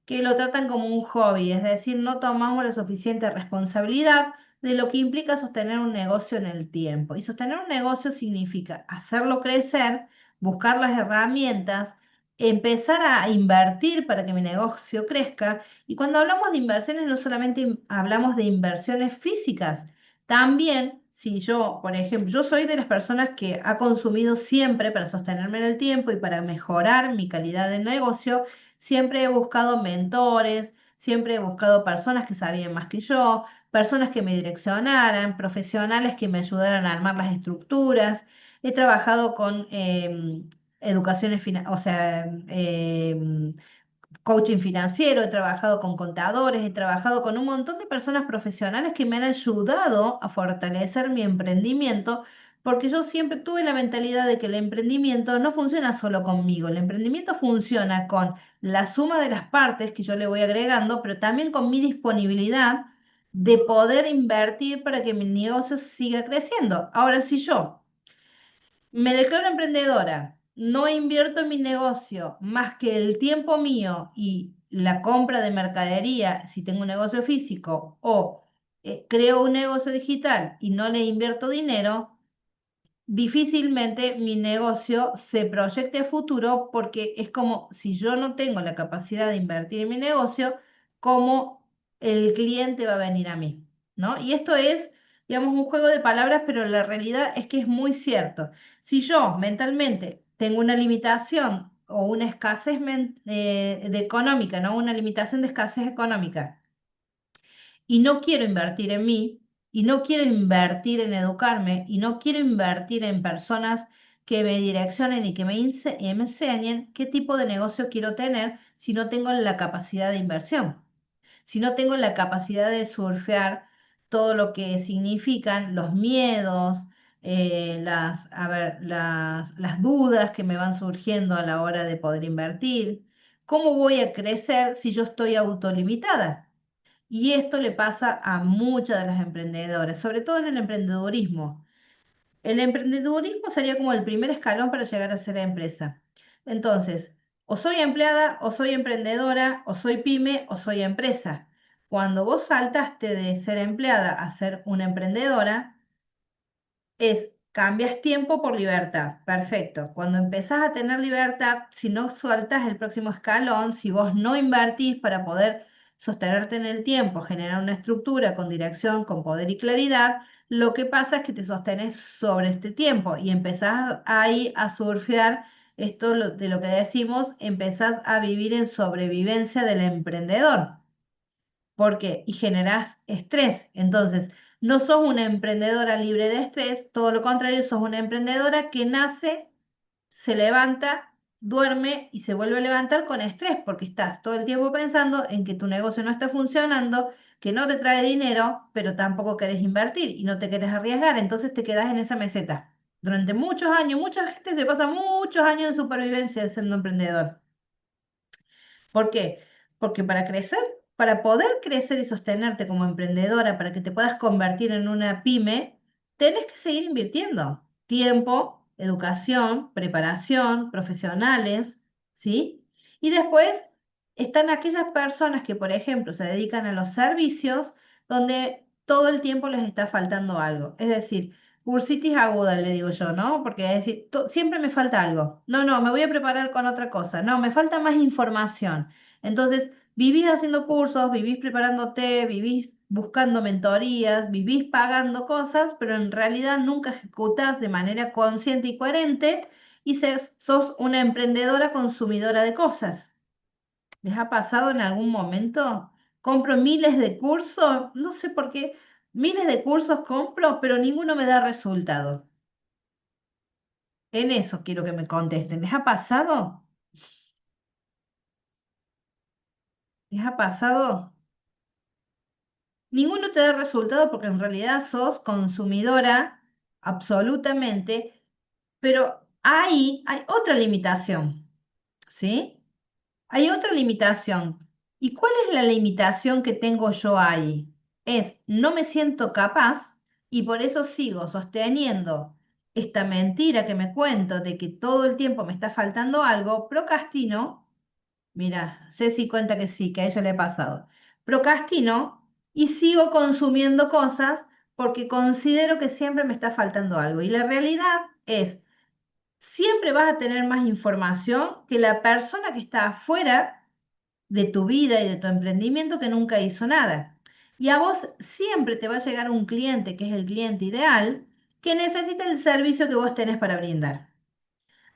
A: que lo tratan como un hobby, es decir, no tomamos la suficiente responsabilidad de lo que implica sostener un negocio en el tiempo. Y sostener un negocio significa hacerlo crecer, buscar las herramientas, empezar a invertir para que mi negocio crezca. Y cuando hablamos de inversiones, no solamente hablamos de inversiones físicas, también, si yo, por ejemplo, yo soy de las personas que ha consumido siempre para sostenerme en el tiempo y para mejorar mi calidad de negocio, siempre he buscado mentores, siempre he buscado personas que sabían más que yo, personas que me direccionaran, profesionales que me ayudaran a armar las estructuras. He trabajado con educaciones, o sea, coaching financiero, he trabajado con contadores, he trabajado con un montón de personas profesionales que me han ayudado a fortalecer mi emprendimiento, porque yo siempre tuve la mentalidad de que el emprendimiento no funciona solo conmigo, el emprendimiento funciona con la suma de las partes que yo le voy agregando, pero también con mi disponibilidad de poder invertir para que mi negocio siga creciendo. Ahora, si yo me declaro emprendedora, no invierto en mi negocio más que el tiempo mío y la compra de mercadería si tengo un negocio físico o creo un negocio digital y no le invierto dinero, difícilmente mi negocio se proyecte a futuro porque es como si yo no tengo la capacidad de invertir en mi negocio, como el cliente va a venir a mí, ¿no? Y esto es, digamos, un juego de palabras, pero la realidad es que es muy cierto. Si yo mentalmente tengo una limitación o una escasez de económica, ¿no? Una limitación de escasez económica y no quiero invertir en mí, y no quiero invertir en educarme, y no quiero invertir en personas que me direccionen y que me enseñen qué tipo de negocio quiero tener si no tengo la capacidad de inversión, si no tengo la capacidad de surfear todo lo que significan los miedos, a ver, las dudas que me van surgiendo a la hora de poder invertir. ¿Cómo voy a crecer si yo estoy autolimitada? Y esto le pasa a muchas de las emprendedoras, sobre todo en el emprendedurismo. El emprendedurismo sería como el primer escalón para llegar a ser empresa. Entonces, o soy empleada, o soy emprendedora, o soy pyme, o soy empresa. Cuando vos saltaste de ser empleada a ser una emprendedora, cambias tiempo por libertad. Perfecto. Cuando empezás a tener libertad, si no saltás el próximo escalón, si vos no invertís para poder sostenerte en el tiempo, generar una estructura con dirección, con poder y claridad, lo que pasa es que te sostenés sobre este tiempo y empezás ahí a surfear esto de lo que decimos, empezás a vivir en sobrevivencia del emprendedor. ¿Por qué? Y generás estrés. Entonces, no sos una emprendedora libre de estrés, todo lo contrario, sos una emprendedora que nace, se levanta, duerme y se vuelve a levantar con estrés, porque estás todo el tiempo pensando en que tu negocio no está funcionando, que no te trae dinero, pero tampoco querés invertir y no te querés arriesgar, entonces te quedás en esa meseta. Durante muchos años, mucha gente se pasa muchos años en supervivencia siendo emprendedor. ¿Por qué? Porque para crecer, para poder crecer y sostenerte como emprendedora, para que te puedas convertir en una pyme, tenés que seguir invirtiendo tiempo, educación, preparación, profesionales, ¿sí? Y después están aquellas personas que, por ejemplo, se dedican a los servicios donde todo el tiempo les está faltando algo. Es decir, bursitis aguda, le digo yo, ¿no? Porque es decir, siempre me falta algo. No, no, me voy a preparar con otra cosa. No, me falta más información. Entonces, vivís haciendo cursos, vivís preparándote, vivís buscando mentorías, vivís pagando cosas, pero en realidad nunca ejecutás de manera consciente y coherente y sos una emprendedora consumidora de cosas. ¿Les ha pasado en algún momento? Compro miles de cursos, no sé por qué, miles de cursos compro, pero ninguno me da resultado. En eso quiero que me contesten. ¿Les ha pasado? ¿Les ha pasado? Ninguno te da resultado porque en realidad sos consumidora absolutamente, pero ahí hay otra limitación, ¿sí? Hay otra limitación. ¿Y cuál es la limitación que tengo yo ahí? Es no me siento capaz y por eso sigo sosteniendo esta mentira que me cuento de que todo el tiempo me está faltando algo, procrastino. Mira, Ceci cuenta que sí, que a ella le ha pasado. Procrastino y sigo consumiendo cosas porque considero que siempre me está faltando algo. Y la realidad es, siempre vas a tener más información que la persona que está afuera de tu vida y de tu emprendimiento que nunca hizo nada. Y a vos siempre te va a llegar un cliente que es el cliente ideal que necesita el servicio que vos tenés para brindar.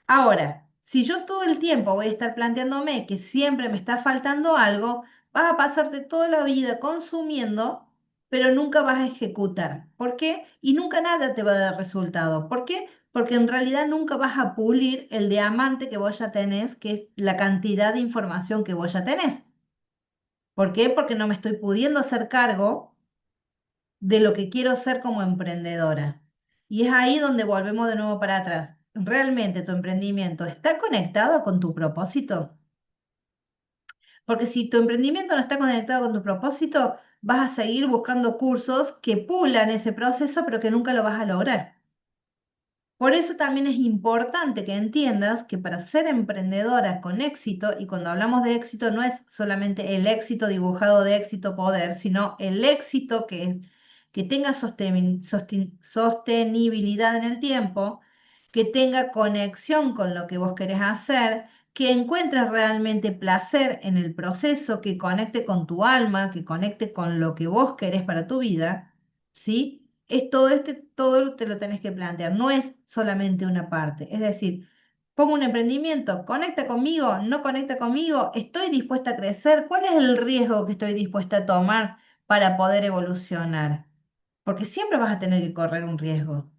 A: Ahora, si yo todo el tiempo voy a estar planteándome que siempre me está faltando algo, vas a pasarte toda la vida consumiendo, pero nunca vas a ejecutar. ¿Por qué? Y nunca nada te va a dar resultado. ¿Por qué? Porque en realidad nunca vas a pulir el diamante que vos ya tenés, que es la cantidad de información que vos ya tenés. ¿Por qué? Porque no me estoy pudiendo hacer cargo de lo que quiero ser como emprendedora. Y es ahí donde volvemos de nuevo para atrás. ¿Realmente tu emprendimiento está conectado con tu propósito? Porque si tu emprendimiento no está conectado con tu propósito, vas a seguir buscando cursos que pulan ese proceso, pero que nunca lo vas a lograr. Por eso también es importante que entiendas que para ser emprendedora con éxito, y cuando hablamos de éxito no es solamente el éxito dibujado de éxito poder, sino el éxito que es que tenga sostenibilidad en el tiempo, que tenga conexión con lo que vos querés hacer, que encuentres realmente placer en el proceso, que conecte con tu alma, que conecte con lo que vos querés para tu vida, ¿sí? Es todo todo te lo tenés que plantear, no es solamente una parte. Es decir, pongo un emprendimiento, conecta conmigo, no conecta conmigo, estoy dispuesta a crecer, ¿cuál es el riesgo que estoy dispuesta a tomar para poder evolucionar? Porque siempre vas a tener que correr un riesgo.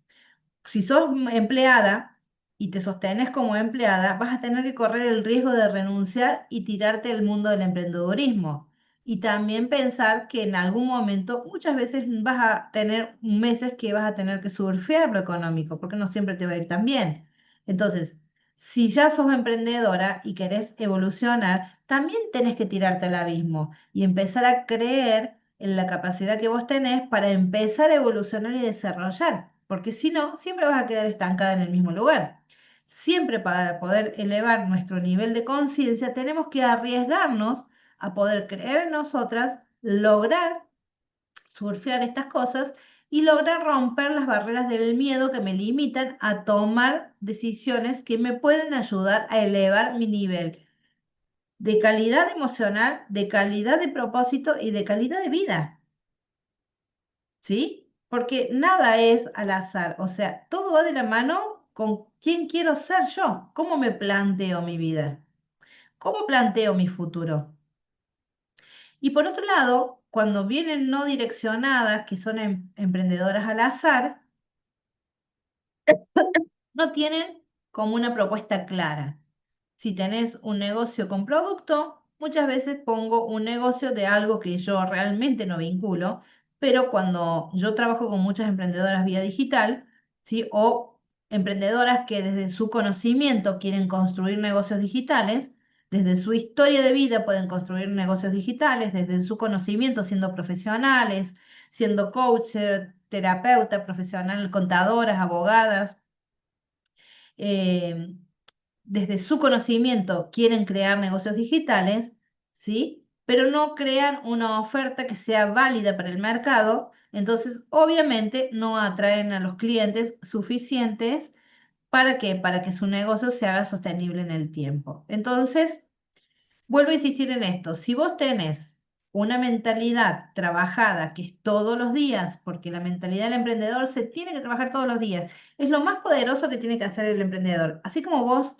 A: Si sos empleada y te sostenes como empleada, vas a tener que correr el riesgo de renunciar y tirarte al mundo del emprendedurismo. Y también pensar que en algún momento, muchas veces vas a tener meses que vas a tener que surfear lo económico, porque no siempre te va a ir tan bien. Entonces, si ya sos emprendedora y querés evolucionar, también tenés que tirarte al abismo y empezar a creer en la capacidad que vos tenés para empezar a evolucionar y desarrollar, porque si no, siempre vas a quedar estancada en el mismo lugar. Siempre para poder elevar nuestro nivel de conciencia tenemos que arriesgarnos a poder creer en nosotras, lograr surfear estas cosas y lograr romper las barreras del miedo que me limitan a tomar decisiones que me pueden ayudar a elevar mi nivel de calidad emocional, de calidad de propósito y de calidad de vida. ¿Sí? Porque nada es al azar, o sea, todo va de la mano con quién quiero ser yo, cómo me planteo mi vida, cómo planteo mi futuro. Y por otro lado, cuando vienen no direccionadas, que son emprendedoras al azar, no tienen como una propuesta clara. Si tenés un negocio con producto, muchas veces pongo un negocio de algo que yo realmente no vinculo, pero cuando yo trabajo con muchas emprendedoras vía digital, ¿sí? O emprendedoras que desde su conocimiento quieren construir negocios digitales, desde su historia de vida pueden construir negocios digitales, desde su conocimiento siendo profesionales, siendo coach, terapeuta profesional, contadoras, abogadas. eh, Desde su conocimiento quieren crear negocios digitales, ¿sí? Pero no crean una oferta que sea válida para el mercado, entonces obviamente no atraen a los clientes suficientes para para que su negocio se haga sostenible en el tiempo. Entonces, vuelvo a insistir en esto, si vos tenés una mentalidad trabajada que es todos los días, porque la mentalidad del emprendedor se tiene que trabajar todos los días, es lo más poderoso que tiene que hacer el emprendedor. Así como vos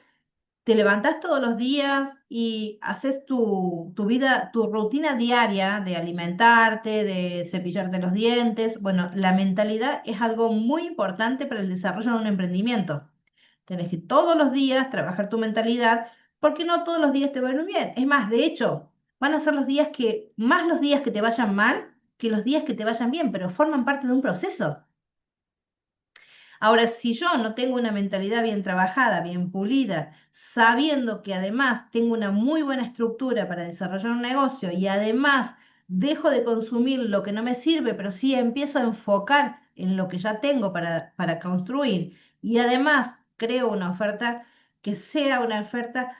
A: te levantás todos los días y haces tu vida, tu rutina diaria de alimentarte, de cepillarte los dientes. Bueno, la mentalidad es algo muy importante para el desarrollo de un emprendimiento. Tenés que todos los días trabajar tu mentalidad porque no todos los días te van bien. Es más, de hecho, van a ser más los días que te vayan mal que los días que te vayan bien, pero forman parte de un proceso. Ahora, si yo no tengo una mentalidad bien trabajada, bien pulida, sabiendo que además tengo una muy buena estructura para desarrollar un negocio y además dejo de consumir lo que no me sirve, pero sí empiezo a enfocar en lo que ya tengo para construir y además creo una oferta que sea una oferta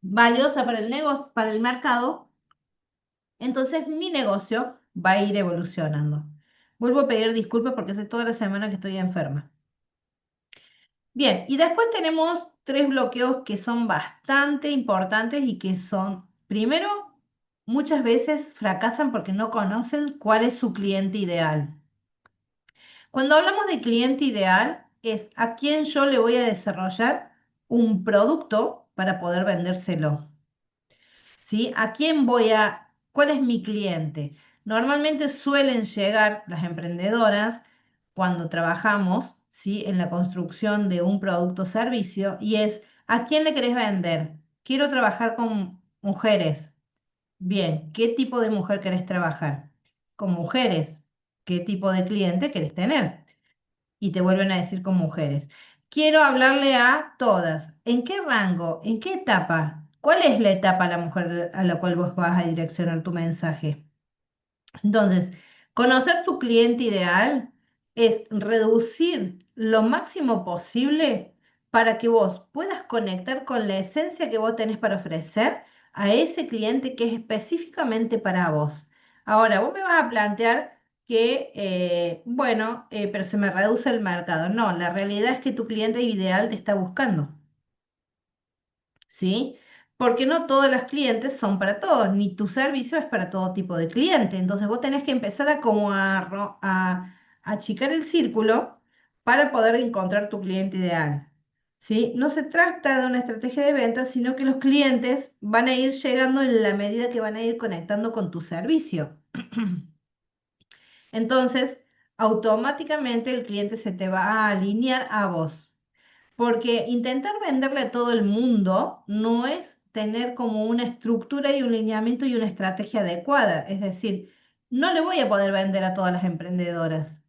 A: valiosa para el negocio, para el mercado, entonces mi negocio va a ir evolucionando. Vuelvo a pedir disculpas porque hace toda la semana que estoy enferma. Bien, y después tenemos tres bloqueos que son bastante importantes y que son, primero, muchas veces fracasan porque no conocen cuál es su cliente ideal. Cuando hablamos de cliente ideal, es a quién yo le voy a desarrollar un producto para poder vendérselo. ¿Sí? ¿A quién cuál es mi cliente? Normalmente suelen llegar las emprendedoras cuando trabajamos, ¿sí? En la construcción de un producto o servicio y es, ¿a quién le querés vender? Quiero trabajar con mujeres. Bien, ¿qué tipo de mujer querés trabajar? Con mujeres. ¿Qué tipo de cliente querés tener? Y te vuelven a decir con mujeres. Quiero hablarle a todas. ¿En qué rango? ¿En qué etapa? ¿Cuál es la etapa a la mujer a la cual vos vas a direccionar tu mensaje? Entonces, conocer tu cliente ideal es reducir lo máximo posible para que vos puedas conectar con la esencia que vos tenés para ofrecer a ese cliente que es específicamente para vos. Ahora, vos me vas a plantear que, bueno, pero se me reduce el mercado. No, la realidad es que tu cliente ideal te está buscando. ¿Sí? Porque no todas las clientes son para todos, ni tu servicio es para todo tipo de cliente. Entonces vos tenés que empezar a como a achicar el círculo para poder encontrar tu cliente ideal. ¿Sí? No se trata de una estrategia de venta, sino que los clientes van a ir llegando en la medida que van a ir conectando con tu servicio. Entonces, automáticamente el cliente se te va a alinear a vos. Porque intentar venderle a todo el mundo no es tener como una estructura y un lineamiento y una estrategia adecuada. Es decir, no le voy a poder vender a todas las emprendedoras.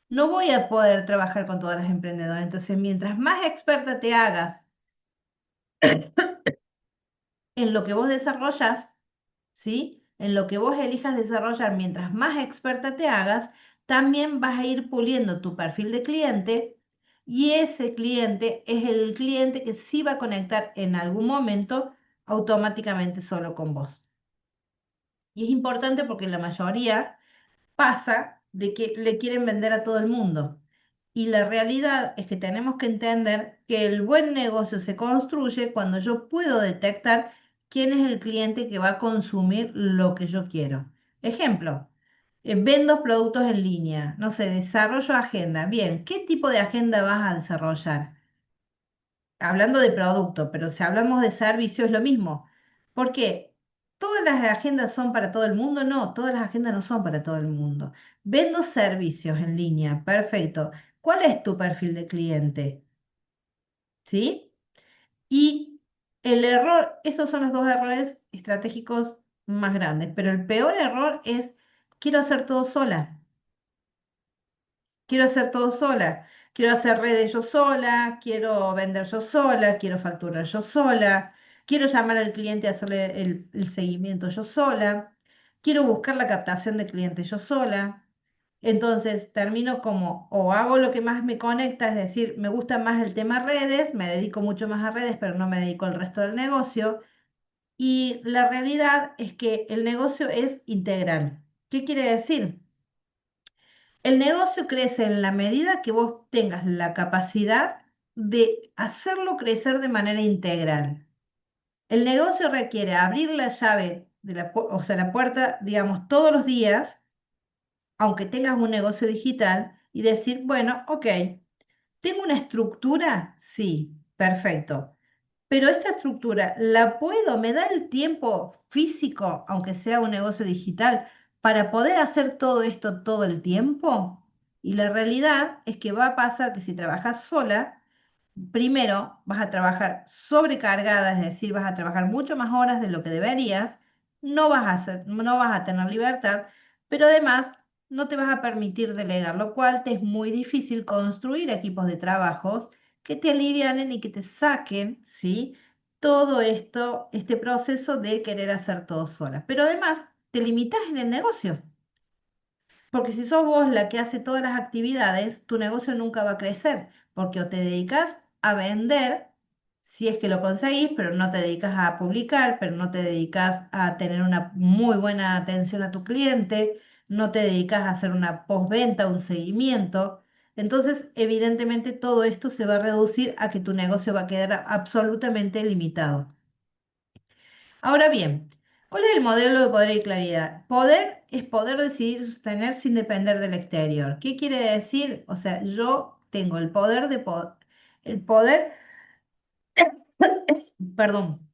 A: No voy a poder trabajar con todas las emprendedoras. Entonces, mientras más experta te hagas en lo que vos desarrollas, ¿sí? En lo que vos elijas desarrollar, mientras más experta te hagas, también vas a ir puliendo tu perfil de cliente y ese cliente es el cliente que sí va a conectar en algún momento automáticamente solo con vos. Y es importante porque la mayoría pasa de que le quieren vender a todo el mundo. Y la realidad es que tenemos que entender que el buen negocio se construye cuando yo puedo detectar quién es el cliente que va a consumir lo que yo quiero. Ejemplo, Vendo productos en línea, no sé, desarrollo agenda. Bien, ¿qué tipo de agenda vas a desarrollar? Hablando de producto, pero si hablamos de servicio es lo mismo. ¿Por qué? ¿Todas las agendas son para todo el mundo? No, todas las agendas no son para todo el mundo. Vendo servicios en línea, perfecto. ¿Cuál es tu perfil de cliente? ¿Sí? Y el error, esos son los dos errores estratégicos más grandes, pero el peor error es, quiero hacer todo sola. Quiero hacer todo sola. Quiero hacer redes yo sola, quiero vender yo sola, quiero facturar yo sola, quiero llamar al cliente y hacerle el seguimiento yo sola, quiero buscar la captación de clientes yo sola. Entonces termino como, o hago lo que más me conecta, es decir, me gusta más el tema redes, me dedico mucho más a redes, pero no me dedico al resto del negocio. Y la realidad es que el negocio es integral. ¿Qué quiere decir? El negocio crece en la medida que vos tengas la capacidad de hacerlo crecer de manera integral. El negocio requiere abrir la llave de o sea, la puerta, digamos, todos los días, aunque tengas un negocio digital, y decir, bueno, ok, ¿tengo una estructura? Sí, perfecto. Pero esta estructura, ¿la puedo? ¿Me da el tiempo físico, aunque sea un negocio digital, para poder hacer todo esto todo el tiempo? Y la realidad es que va a pasar que si trabajas sola, primero vas a trabajar sobrecargada, es decir, vas a trabajar mucho más horas de lo que deberías, no vas a tener libertad, pero además no te vas a permitir delegar, lo cual te es muy difícil construir equipos de trabajos que te alivianen y que te saquen, ¿sí? Todo esto, este proceso de querer hacer todo sola. Pero además te limitas en el negocio. Porque si sos vos la que hace todas las actividades, tu negocio nunca va a crecer, porque o te dedicas a vender, si es que lo conseguís, pero no te dedicas a publicar, pero no te dedicas a tener una muy buena atención a tu cliente, no te dedicas a hacer una postventa, un seguimiento. Entonces, evidentemente, todo esto se va a reducir a que tu negocio va a quedar absolutamente limitado. Ahora bien, ¿cuál es el modelo de poder y claridad? Poder es poder decidir sostener sin depender del exterior. ¿Qué quiere decir? O sea, yo tengo el poder el poder, perdón,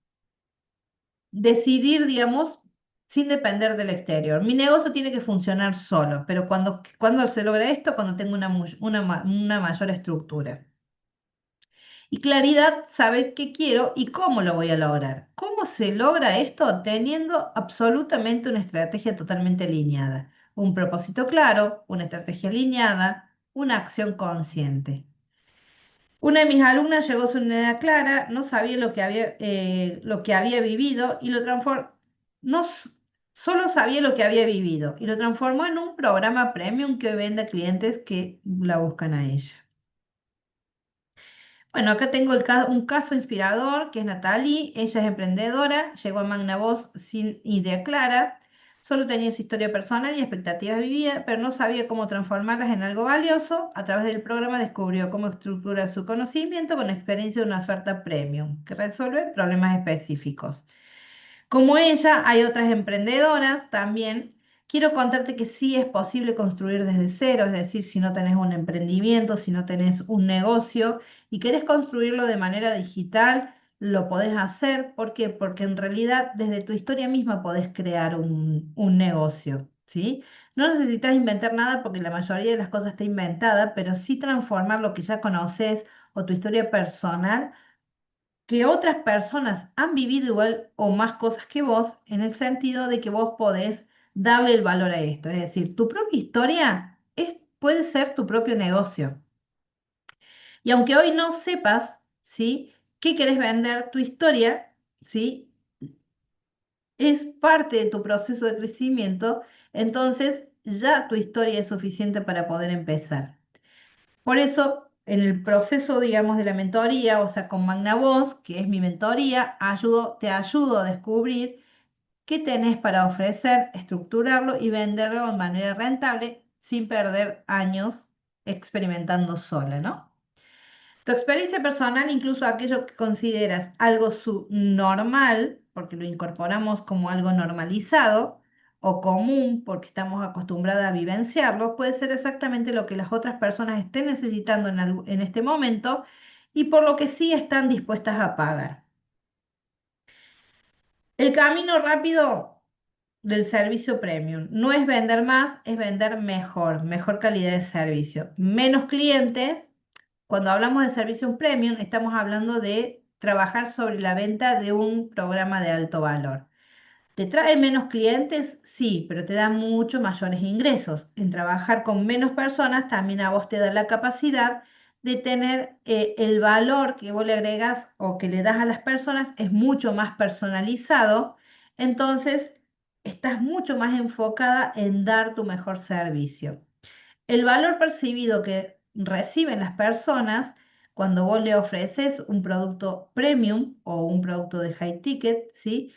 A: decidir, digamos, sin depender del exterior. Mi negocio tiene que funcionar solo, pero cuando se logra esto, cuando tengo una mayor estructura. Y claridad, saber qué quiero y cómo lo voy a lograr. ¿Cómo se logra esto? Teniendo absolutamente una estrategia totalmente alineada, un propósito claro, una estrategia alineada, una acción consciente. Una de mis alumnas llegó a su unidad clara, no sabía lo que había vivido y lo transformó, no s- solo sabía lo que había vivido y lo transformó en un programa premium que vende a clientes que la buscan a ella. Bueno, acá tengo un caso inspirador que es Natalie. Ella es emprendedora, llegó a Magna Voz sin idea clara, solo tenía su historia personal y expectativas vividas, pero no sabía cómo transformarlas en algo valioso. A través del programa descubrió cómo estructurar su conocimiento con experiencia de una oferta premium que resuelve problemas específicos. Como ella, hay otras emprendedoras también. Quiero contarte que sí es posible construir desde cero, es decir, si no tenés un emprendimiento, si no tenés un negocio y querés construirlo de manera digital, lo podés hacer. ¿Por qué? Porque en realidad desde tu historia misma podés crear un negocio, ¿sí? No necesitas inventar nada porque la mayoría de las cosas está inventada, pero sí transformar lo que ya conoces o tu historia personal que otras personas han vivido igual o más cosas que vos, en el sentido de que vos podés darle el valor a esto. Es decir, tu propia historia puede ser tu propio negocio. Y aunque hoy no sepas, ¿sí? ¿Qué querés vender? Tu historia, ¿sí? Es parte de tu proceso de crecimiento, entonces ya tu historia es suficiente para poder empezar. Por eso, en el proceso, digamos, de la mentoría, o sea, con Magnavoz, que es mi mentoría, te ayudo a descubrir qué tenés para ofrecer, estructurarlo y venderlo de manera rentable sin perder años experimentando sola, ¿no? Tu experiencia personal, incluso aquello que consideras algo subnormal, porque lo incorporamos como algo normalizado, o común, porque estamos acostumbradas a vivenciarlo, puede ser exactamente lo que las otras personas estén necesitando en este momento y por lo que sí están dispuestas a pagar. El camino rápido del servicio premium no es vender más, es vender mejor, mejor calidad de servicio, menos clientes. Cuando hablamos de servicios premium, estamos hablando de trabajar sobre la venta de un programa de alto valor. ¿Te trae menos clientes? Sí, pero te da mucho mayores ingresos. En trabajar con menos personas también a vos te da la capacidad de tener el valor que vos le agregas o que le das a las personas es mucho más personalizado. Entonces, estás mucho más enfocada en dar tu mejor servicio. El valor percibido que reciben las personas cuando vos le ofreces un producto premium o un producto de high ticket, ¿sí?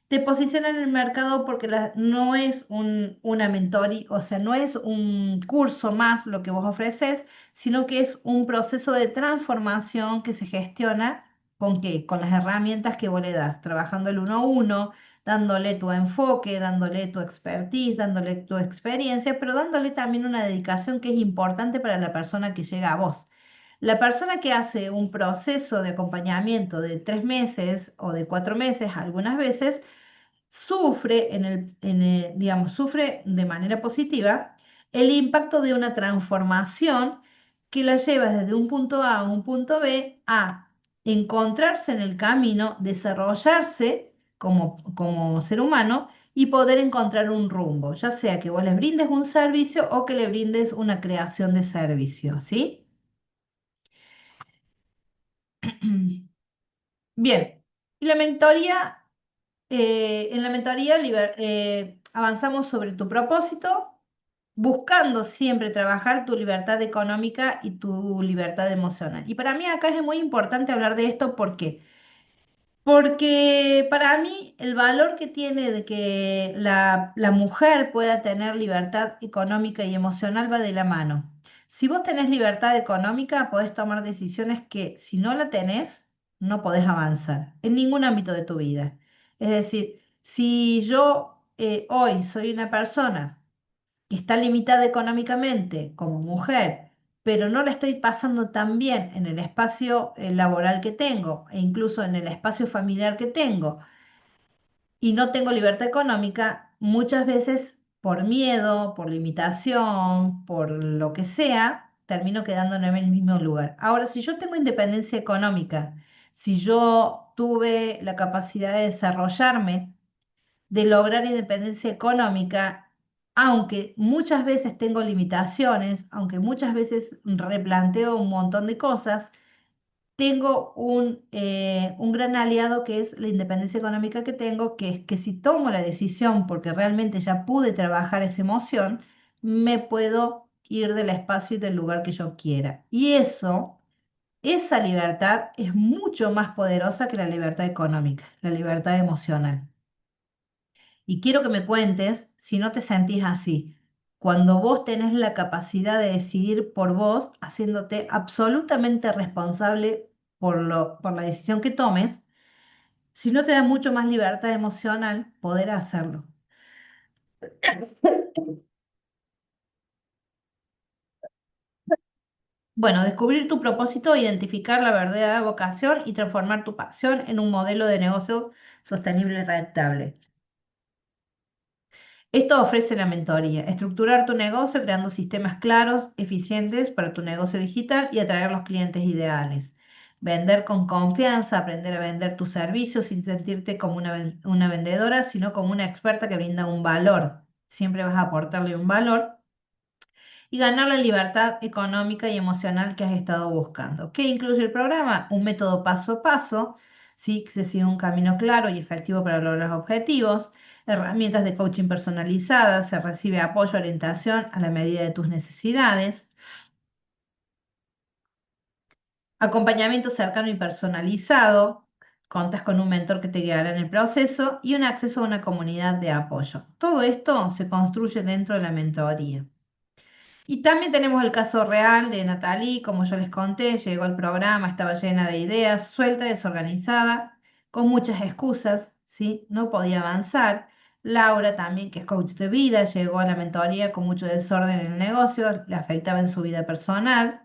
A: Te posiciona en el mercado porque no es una mentoría, o sea, no es un curso más lo que vos ofreces, sino que es un proceso de transformación que se gestiona ¿con qué? Con las herramientas que vos le das, trabajando el uno a uno, dándole tu enfoque, dándole tu expertise, dándole tu experiencia, pero dándole también una dedicación que es importante para la persona que llega a vos. La persona que hace un proceso de acompañamiento de 3 meses o de 4 meses, algunas veces, sufre digamos, sufre de manera positiva el impacto de una transformación que la lleva desde un punto A a un punto B a encontrarse en el camino, desarrollarse como ser humano y poder encontrar un rumbo, ya sea que vos les brindes un servicio o que le brindes una creación de servicio, ¿sí? Bien, y la mentoría en la mentoría avanzamos sobre tu propósito, buscando siempre trabajar tu libertad económica y tu libertad emocional. Y para mí acá es muy importante hablar de esto porque para mí el valor que tiene de que la mujer pueda tener libertad económica y emocional va de la mano. Si vos tenés libertad económica, podés tomar decisiones que si no la tenés, no podés avanzar en ningún ámbito de tu vida. Es decir, si yo hoy soy una persona que está limitada económicamente como mujer, pero no la estoy pasando tan bien en el espacio laboral que tengo e incluso en el espacio familiar que tengo y no tengo libertad económica, muchas veces por miedo, por limitación, por lo que sea, termino quedándome en el mismo lugar. Ahora, si yo tengo independencia económica, si yo tuve la capacidad de desarrollarme, de lograr independencia económica, aunque muchas veces tengo limitaciones, aunque muchas veces replanteo un montón de cosas, tengo un gran aliado que es la independencia económica que tengo, que es que si tomo la decisión, porque realmente ya pude trabajar esa emoción, me puedo ir del espacio y del lugar que yo quiera. Y esa libertad es mucho más poderosa que la libertad económica, la libertad emocional. Y quiero que me cuentes si no te sentís así, cuando vos tenés la capacidad de decidir por vos, haciéndote absolutamente responsable por la decisión que tomes, si no te da mucho más libertad emocional poder hacerlo. Bueno, descubrir tu propósito, identificar la verdadera vocación y transformar tu pasión en un modelo de negocio sostenible y rentable. Esto ofrece la mentoría, estructurar tu negocio creando sistemas claros, eficientes para tu negocio digital y atraer los clientes ideales. Vender con confianza, aprender a vender tus servicios sin sentirte como una vendedora, sino como una experta que brinda un valor. Siempre vas a aportarle un valor y ganar la libertad económica y emocional que has estado buscando. ¿Qué incluye el programa? Un método paso a paso, ¿sí? Que se sigue un camino claro y efectivo para lograr los objetivos, herramientas de coaching personalizadas, se recibe apoyo, orientación a la medida de tus necesidades, acompañamiento cercano y personalizado, contas con un mentor que te guiará en el proceso y un acceso a una comunidad de apoyo. Todo esto se construye dentro de la mentoría. Y también tenemos el caso real de Natalie, como yo les conté, llegó al programa, estaba llena de ideas, suelta, desorganizada, con muchas excusas, ¿sí? No podía avanzar. Laura también, que es coach de vida, llegó a la mentoría con mucho desorden en el negocio, le afectaba en su vida personal.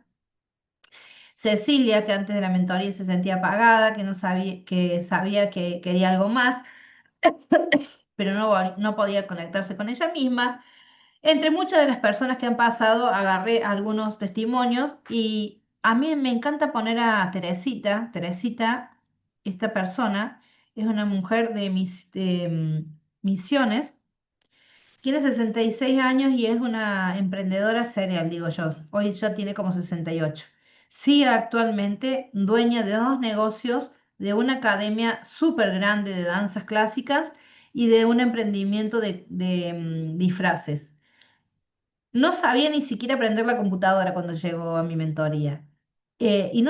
A: Cecilia, que antes de la mentoría se sentía apagada, que sabía que quería algo más, pero no podía conectarse con ella misma. Entre muchas de las personas que han pasado, agarré algunos testimonios y a mí me encanta poner a Teresita. Teresita, esta persona, es una mujer de Misiones. Tiene 66 años y es una emprendedora serial, digo yo. Hoy ya tiene como 68. Sí, actualmente dueña de dos negocios, de una academia súper grande de danzas clásicas y de un emprendimiento de disfraces. No sabía ni siquiera aprender la computadora cuando llegó a mi mentoría. Y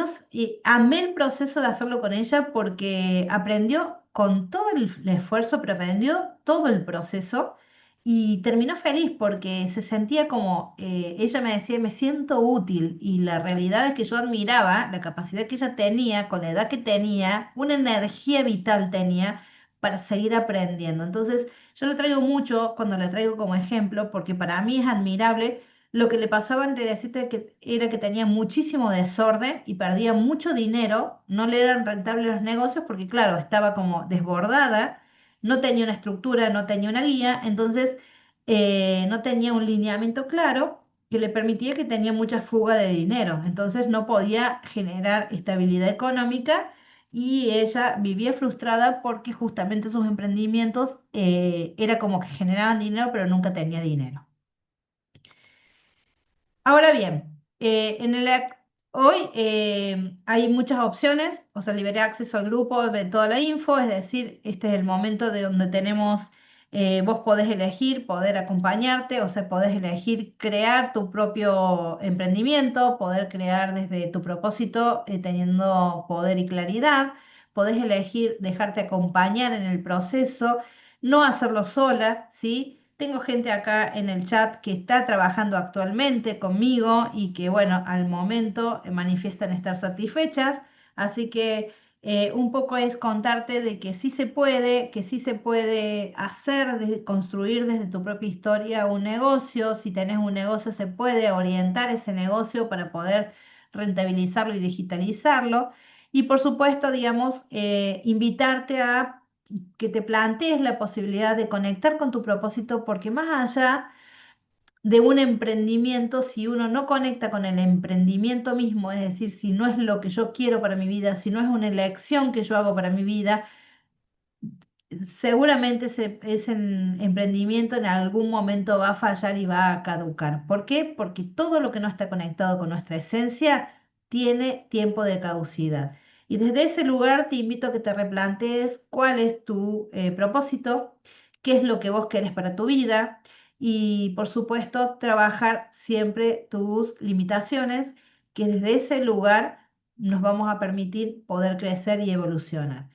A: amé el proceso de hacerlo con ella porque aprendió con todo el esfuerzo, pero aprendió todo el proceso y terminó feliz porque se sentía como, ella me decía, me siento útil y la realidad es que yo admiraba la capacidad que ella tenía, con la edad que tenía, una energía vital tenía para seguir aprendiendo. Entonces, yo le traigo mucho cuando le traigo como ejemplo, porque para mí es admirable lo que le pasaba a Teresita, que era que tenía muchísimo desorden y perdía mucho dinero, no le eran rentables los negocios porque, claro, estaba como desbordada, no tenía una estructura, no tenía una guía, entonces no tenía un lineamiento claro que le permitía que tenía mucha fuga de dinero, entonces no podía generar estabilidad económica y ella vivía frustrada porque justamente sus emprendimientos era como que generaban dinero, pero nunca tenía dinero. Ahora bien, hoy hay muchas opciones, o sea, liberé acceso al grupo de toda la info, es decir, este es el momento de donde tenemos, vos podés elegir, poder acompañarte, o sea, podés elegir crear tu propio emprendimiento, poder crear desde tu propósito, teniendo poder y claridad, podés elegir dejarte acompañar en el proceso, no hacerlo sola, ¿sí? Tengo gente acá en el chat que está trabajando actualmente conmigo y que, bueno, al momento manifiestan estar satisfechas. Así que un poco es contarte de que sí se puede hacer, construir desde tu propia historia un negocio. Si tenés un negocio, se puede orientar ese negocio para poder rentabilizarlo y digitalizarlo. Y por supuesto, digamos, invitarte a que te plantees la posibilidad de conectar con tu propósito, porque más allá de un emprendimiento, si uno no conecta con el emprendimiento mismo, es decir, si no es lo que yo quiero para mi vida, si no es una elección que yo hago para mi vida, seguramente ese emprendimiento en algún momento va a fallar y va a caducar. ¿Por qué? Porque todo lo que no está conectado con nuestra esencia tiene tiempo de caducidad. Y desde ese lugar te invito a que te replantees cuál es tu propósito, qué es lo que vos querés para tu vida y, por supuesto, trabajar siempre tus limitaciones, que desde ese lugar nos vamos a permitir poder crecer y evolucionar.